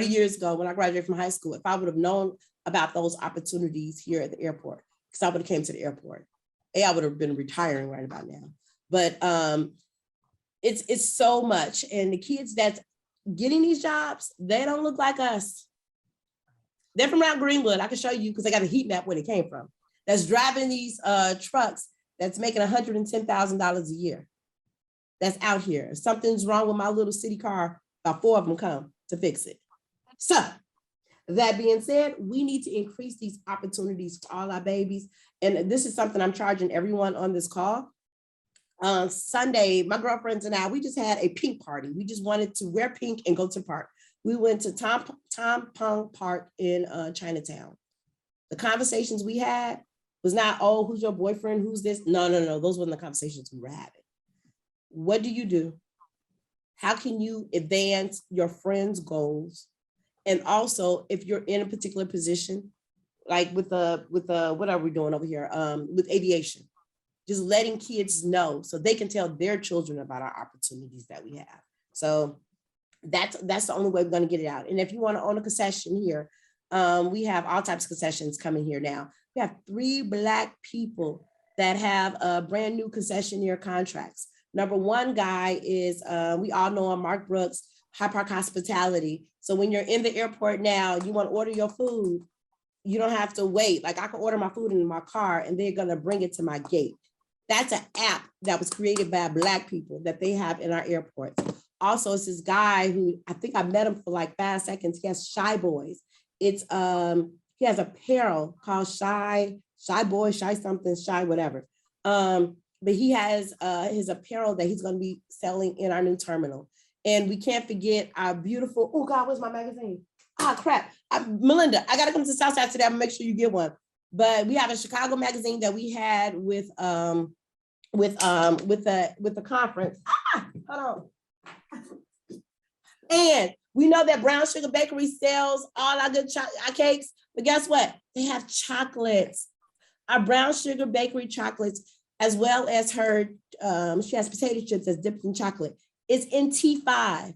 years ago when I graduated from high school, if I would have known about those opportunities here at the airport, because I would have came to the airport. I would have been retiring right about now. But it's so much. And the kids that's getting these jobs, they don't look like us. They're from around Greenwood. I can show you because I got a heat map where they came from. That's driving these trucks that's making $110,000 a year. That's out here. If something's wrong with my little city car, about 4 of them come to fix it. So that being said, we need to increase these opportunities to all our babies. And this is something I'm charging everyone on this call. Sunday, my girlfriends and I, we just had a pink party. We just wanted to wear pink and go to the park. We went to Tom Pong Park in Chinatown. The conversations we had was not, oh, who's your boyfriend? Who's this? No. Those weren't the conversations we were having. What do you do? How can you advance your friends' goals? And also, if you're in a particular position, like with what are we doing over here? With aviation, just letting kids know so they can tell their children about our opportunities that we have. So that's the only way we're going to get it out. And if you want to own a concession here, we have all types of concessions coming here now. We have 3 Black people that have brand new concessionaire contracts. Number 1 guy is, we all know him, Mark Brooks, High Park Hospitality. So when you're in the airport now, you want to order your food, you don't have to wait. Like I can order my food in my car and they're gonna bring it to my gate. That's an app that was created by Black people that they have in our airports. Also, it's this guy who I think I met him for like 5 seconds. He has Shy Boys. It's he has apparel called Shy Boy, Shy something, Shy whatever. But he has his apparel that he's gonna be selling in our new terminal. And we can't forget our beautiful, oh God, where's my magazine? Ah, crap. Melinda, I gotta come to Southside today. I'm gonna make sure you get one. But we have a Chicago magazine that we had with the conference. Hold on. And we know that Brown Sugar Bakery sells all our good our cakes, but guess what? They have chocolates. Our Brown Sugar Bakery chocolates, as well as her, she has potato chips that's dipped in chocolate. It's in T5.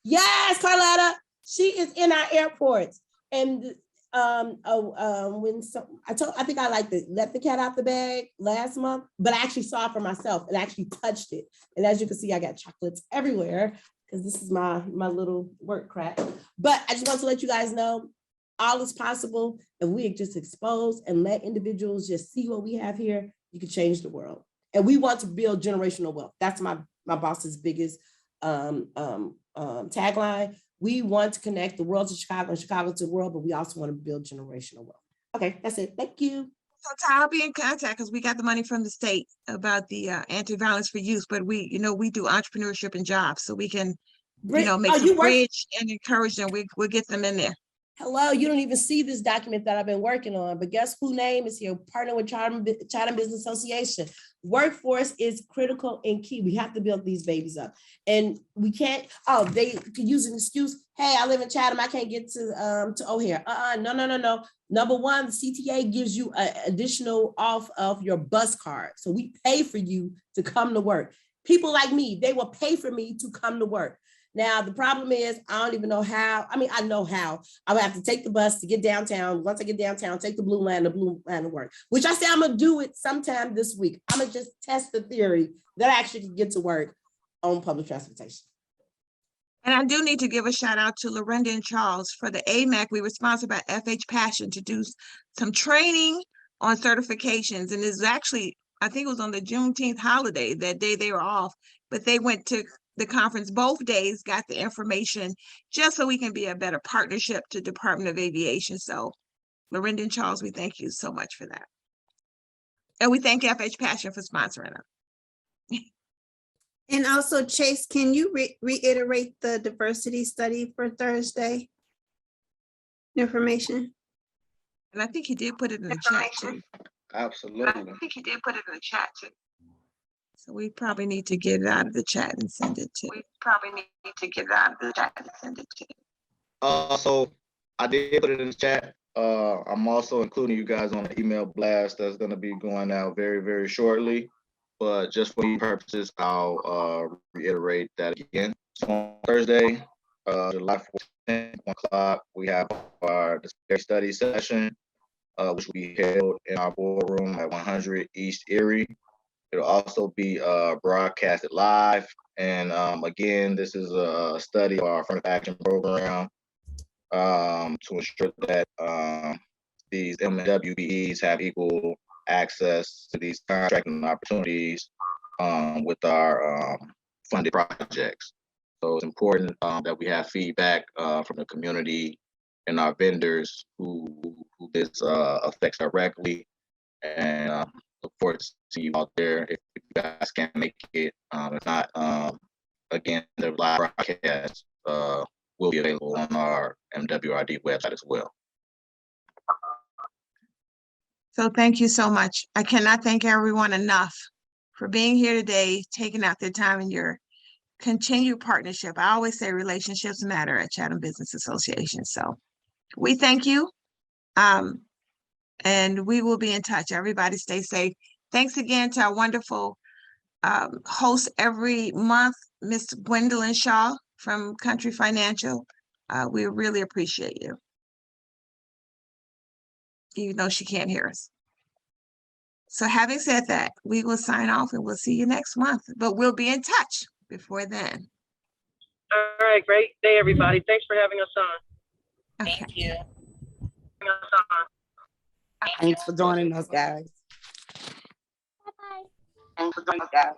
Yes, Carlotta, she is in our airports. And I think I like let the cat out the bag last month, but I actually saw it for myself and actually touched it. And as you can see, I got chocolates everywhere because this is my little work crack. But I just want to let you guys know all is possible if we just expose and let individuals just see what we have here. You can change the world. And we want to build generational wealth. That's my boss's biggest tagline. We want to connect the world to Chicago and Chicago to the world, but we also want to build generational wealth. Okay, that's it. Thank you. So Ty, I'll be in contact because we got the money from the state about the anti-violence for youth, but we do entrepreneurship and jobs, so we can, make some bridge and encourage them. We'll get them in there. Hello, you don't even see this document that I've been working on, but guess who name is here? Partner with Chatham Business Association. Workforce is critical and key. We have to build these babies up. And we can't, they could use an excuse. Hey, I live in Chatham, I can't get to O'Hare. No. Number one, the CTA gives you an additional off of your bus card. So we pay for you to come to work. People like me, they will pay for me to come to work. Now, the problem is, I don't even know how. I mean, I know how. I would have to take the bus to get downtown. Once I get downtown, take the blue line to work, which I say I'm going to do it sometime this week. I'm going to just test the theory that I actually can get to work on public transportation. And I do need to give a shout out to Lorinda and Charles for the AMAC. We were sponsored by FH Passion to do some training on certifications. And it's actually, I think it was on the Juneteenth holiday, that day they were off, but they went to the conference both days, got the information just so we can be a better partnership to Department of Aviation. So Lorinda and Charles, we thank you so much for that. And we thank FH Passion for sponsoring them. And also, Chase, can you reiterate the diversity study for Thursday information? And I think he did put it in the chat too. Absolutely. I think he did put it in the chat too. So we probably need to get it out of the chat and send it to. So I did put it in the chat. I'm also including you guys on the email blast that's going to be going out very, very shortly. But just for these purposes, I'll reiterate that again. So on Thursday, July 14th, 1 o'clock, we have our disparity study session, which will be held in our boardroom at 100 East Erie. It'll also be broadcasted live. And again, this is a study of our affirmative action program to ensure that these MWBEs have equal access to these contracting opportunities with our funded projects. So it's important that we have feedback from the community and our vendors who this affects directly. And look forward to see you out there if you guys can't make it. If not, again, the live broadcast will be available on our MWRD website as well. So thank you so much. I cannot thank everyone enough for being here today, taking out their time in your continued partnership. I always say relationships matter at Chatham Business Association. So we thank you. And we will be in touch. Everybody stay safe. Thanks again to our wonderful host every month, Ms. Gwendolyn Shaw from Country Financial. We really appreciate you, even though she can't hear us. So having said that, we will sign off and we'll see you next month, but we'll be in touch before then. All right, great day, everybody. Thanks for having us on. Okay. Thank you. Thanks for joining us, guys. Bye-bye. Thanks for joining us, guys.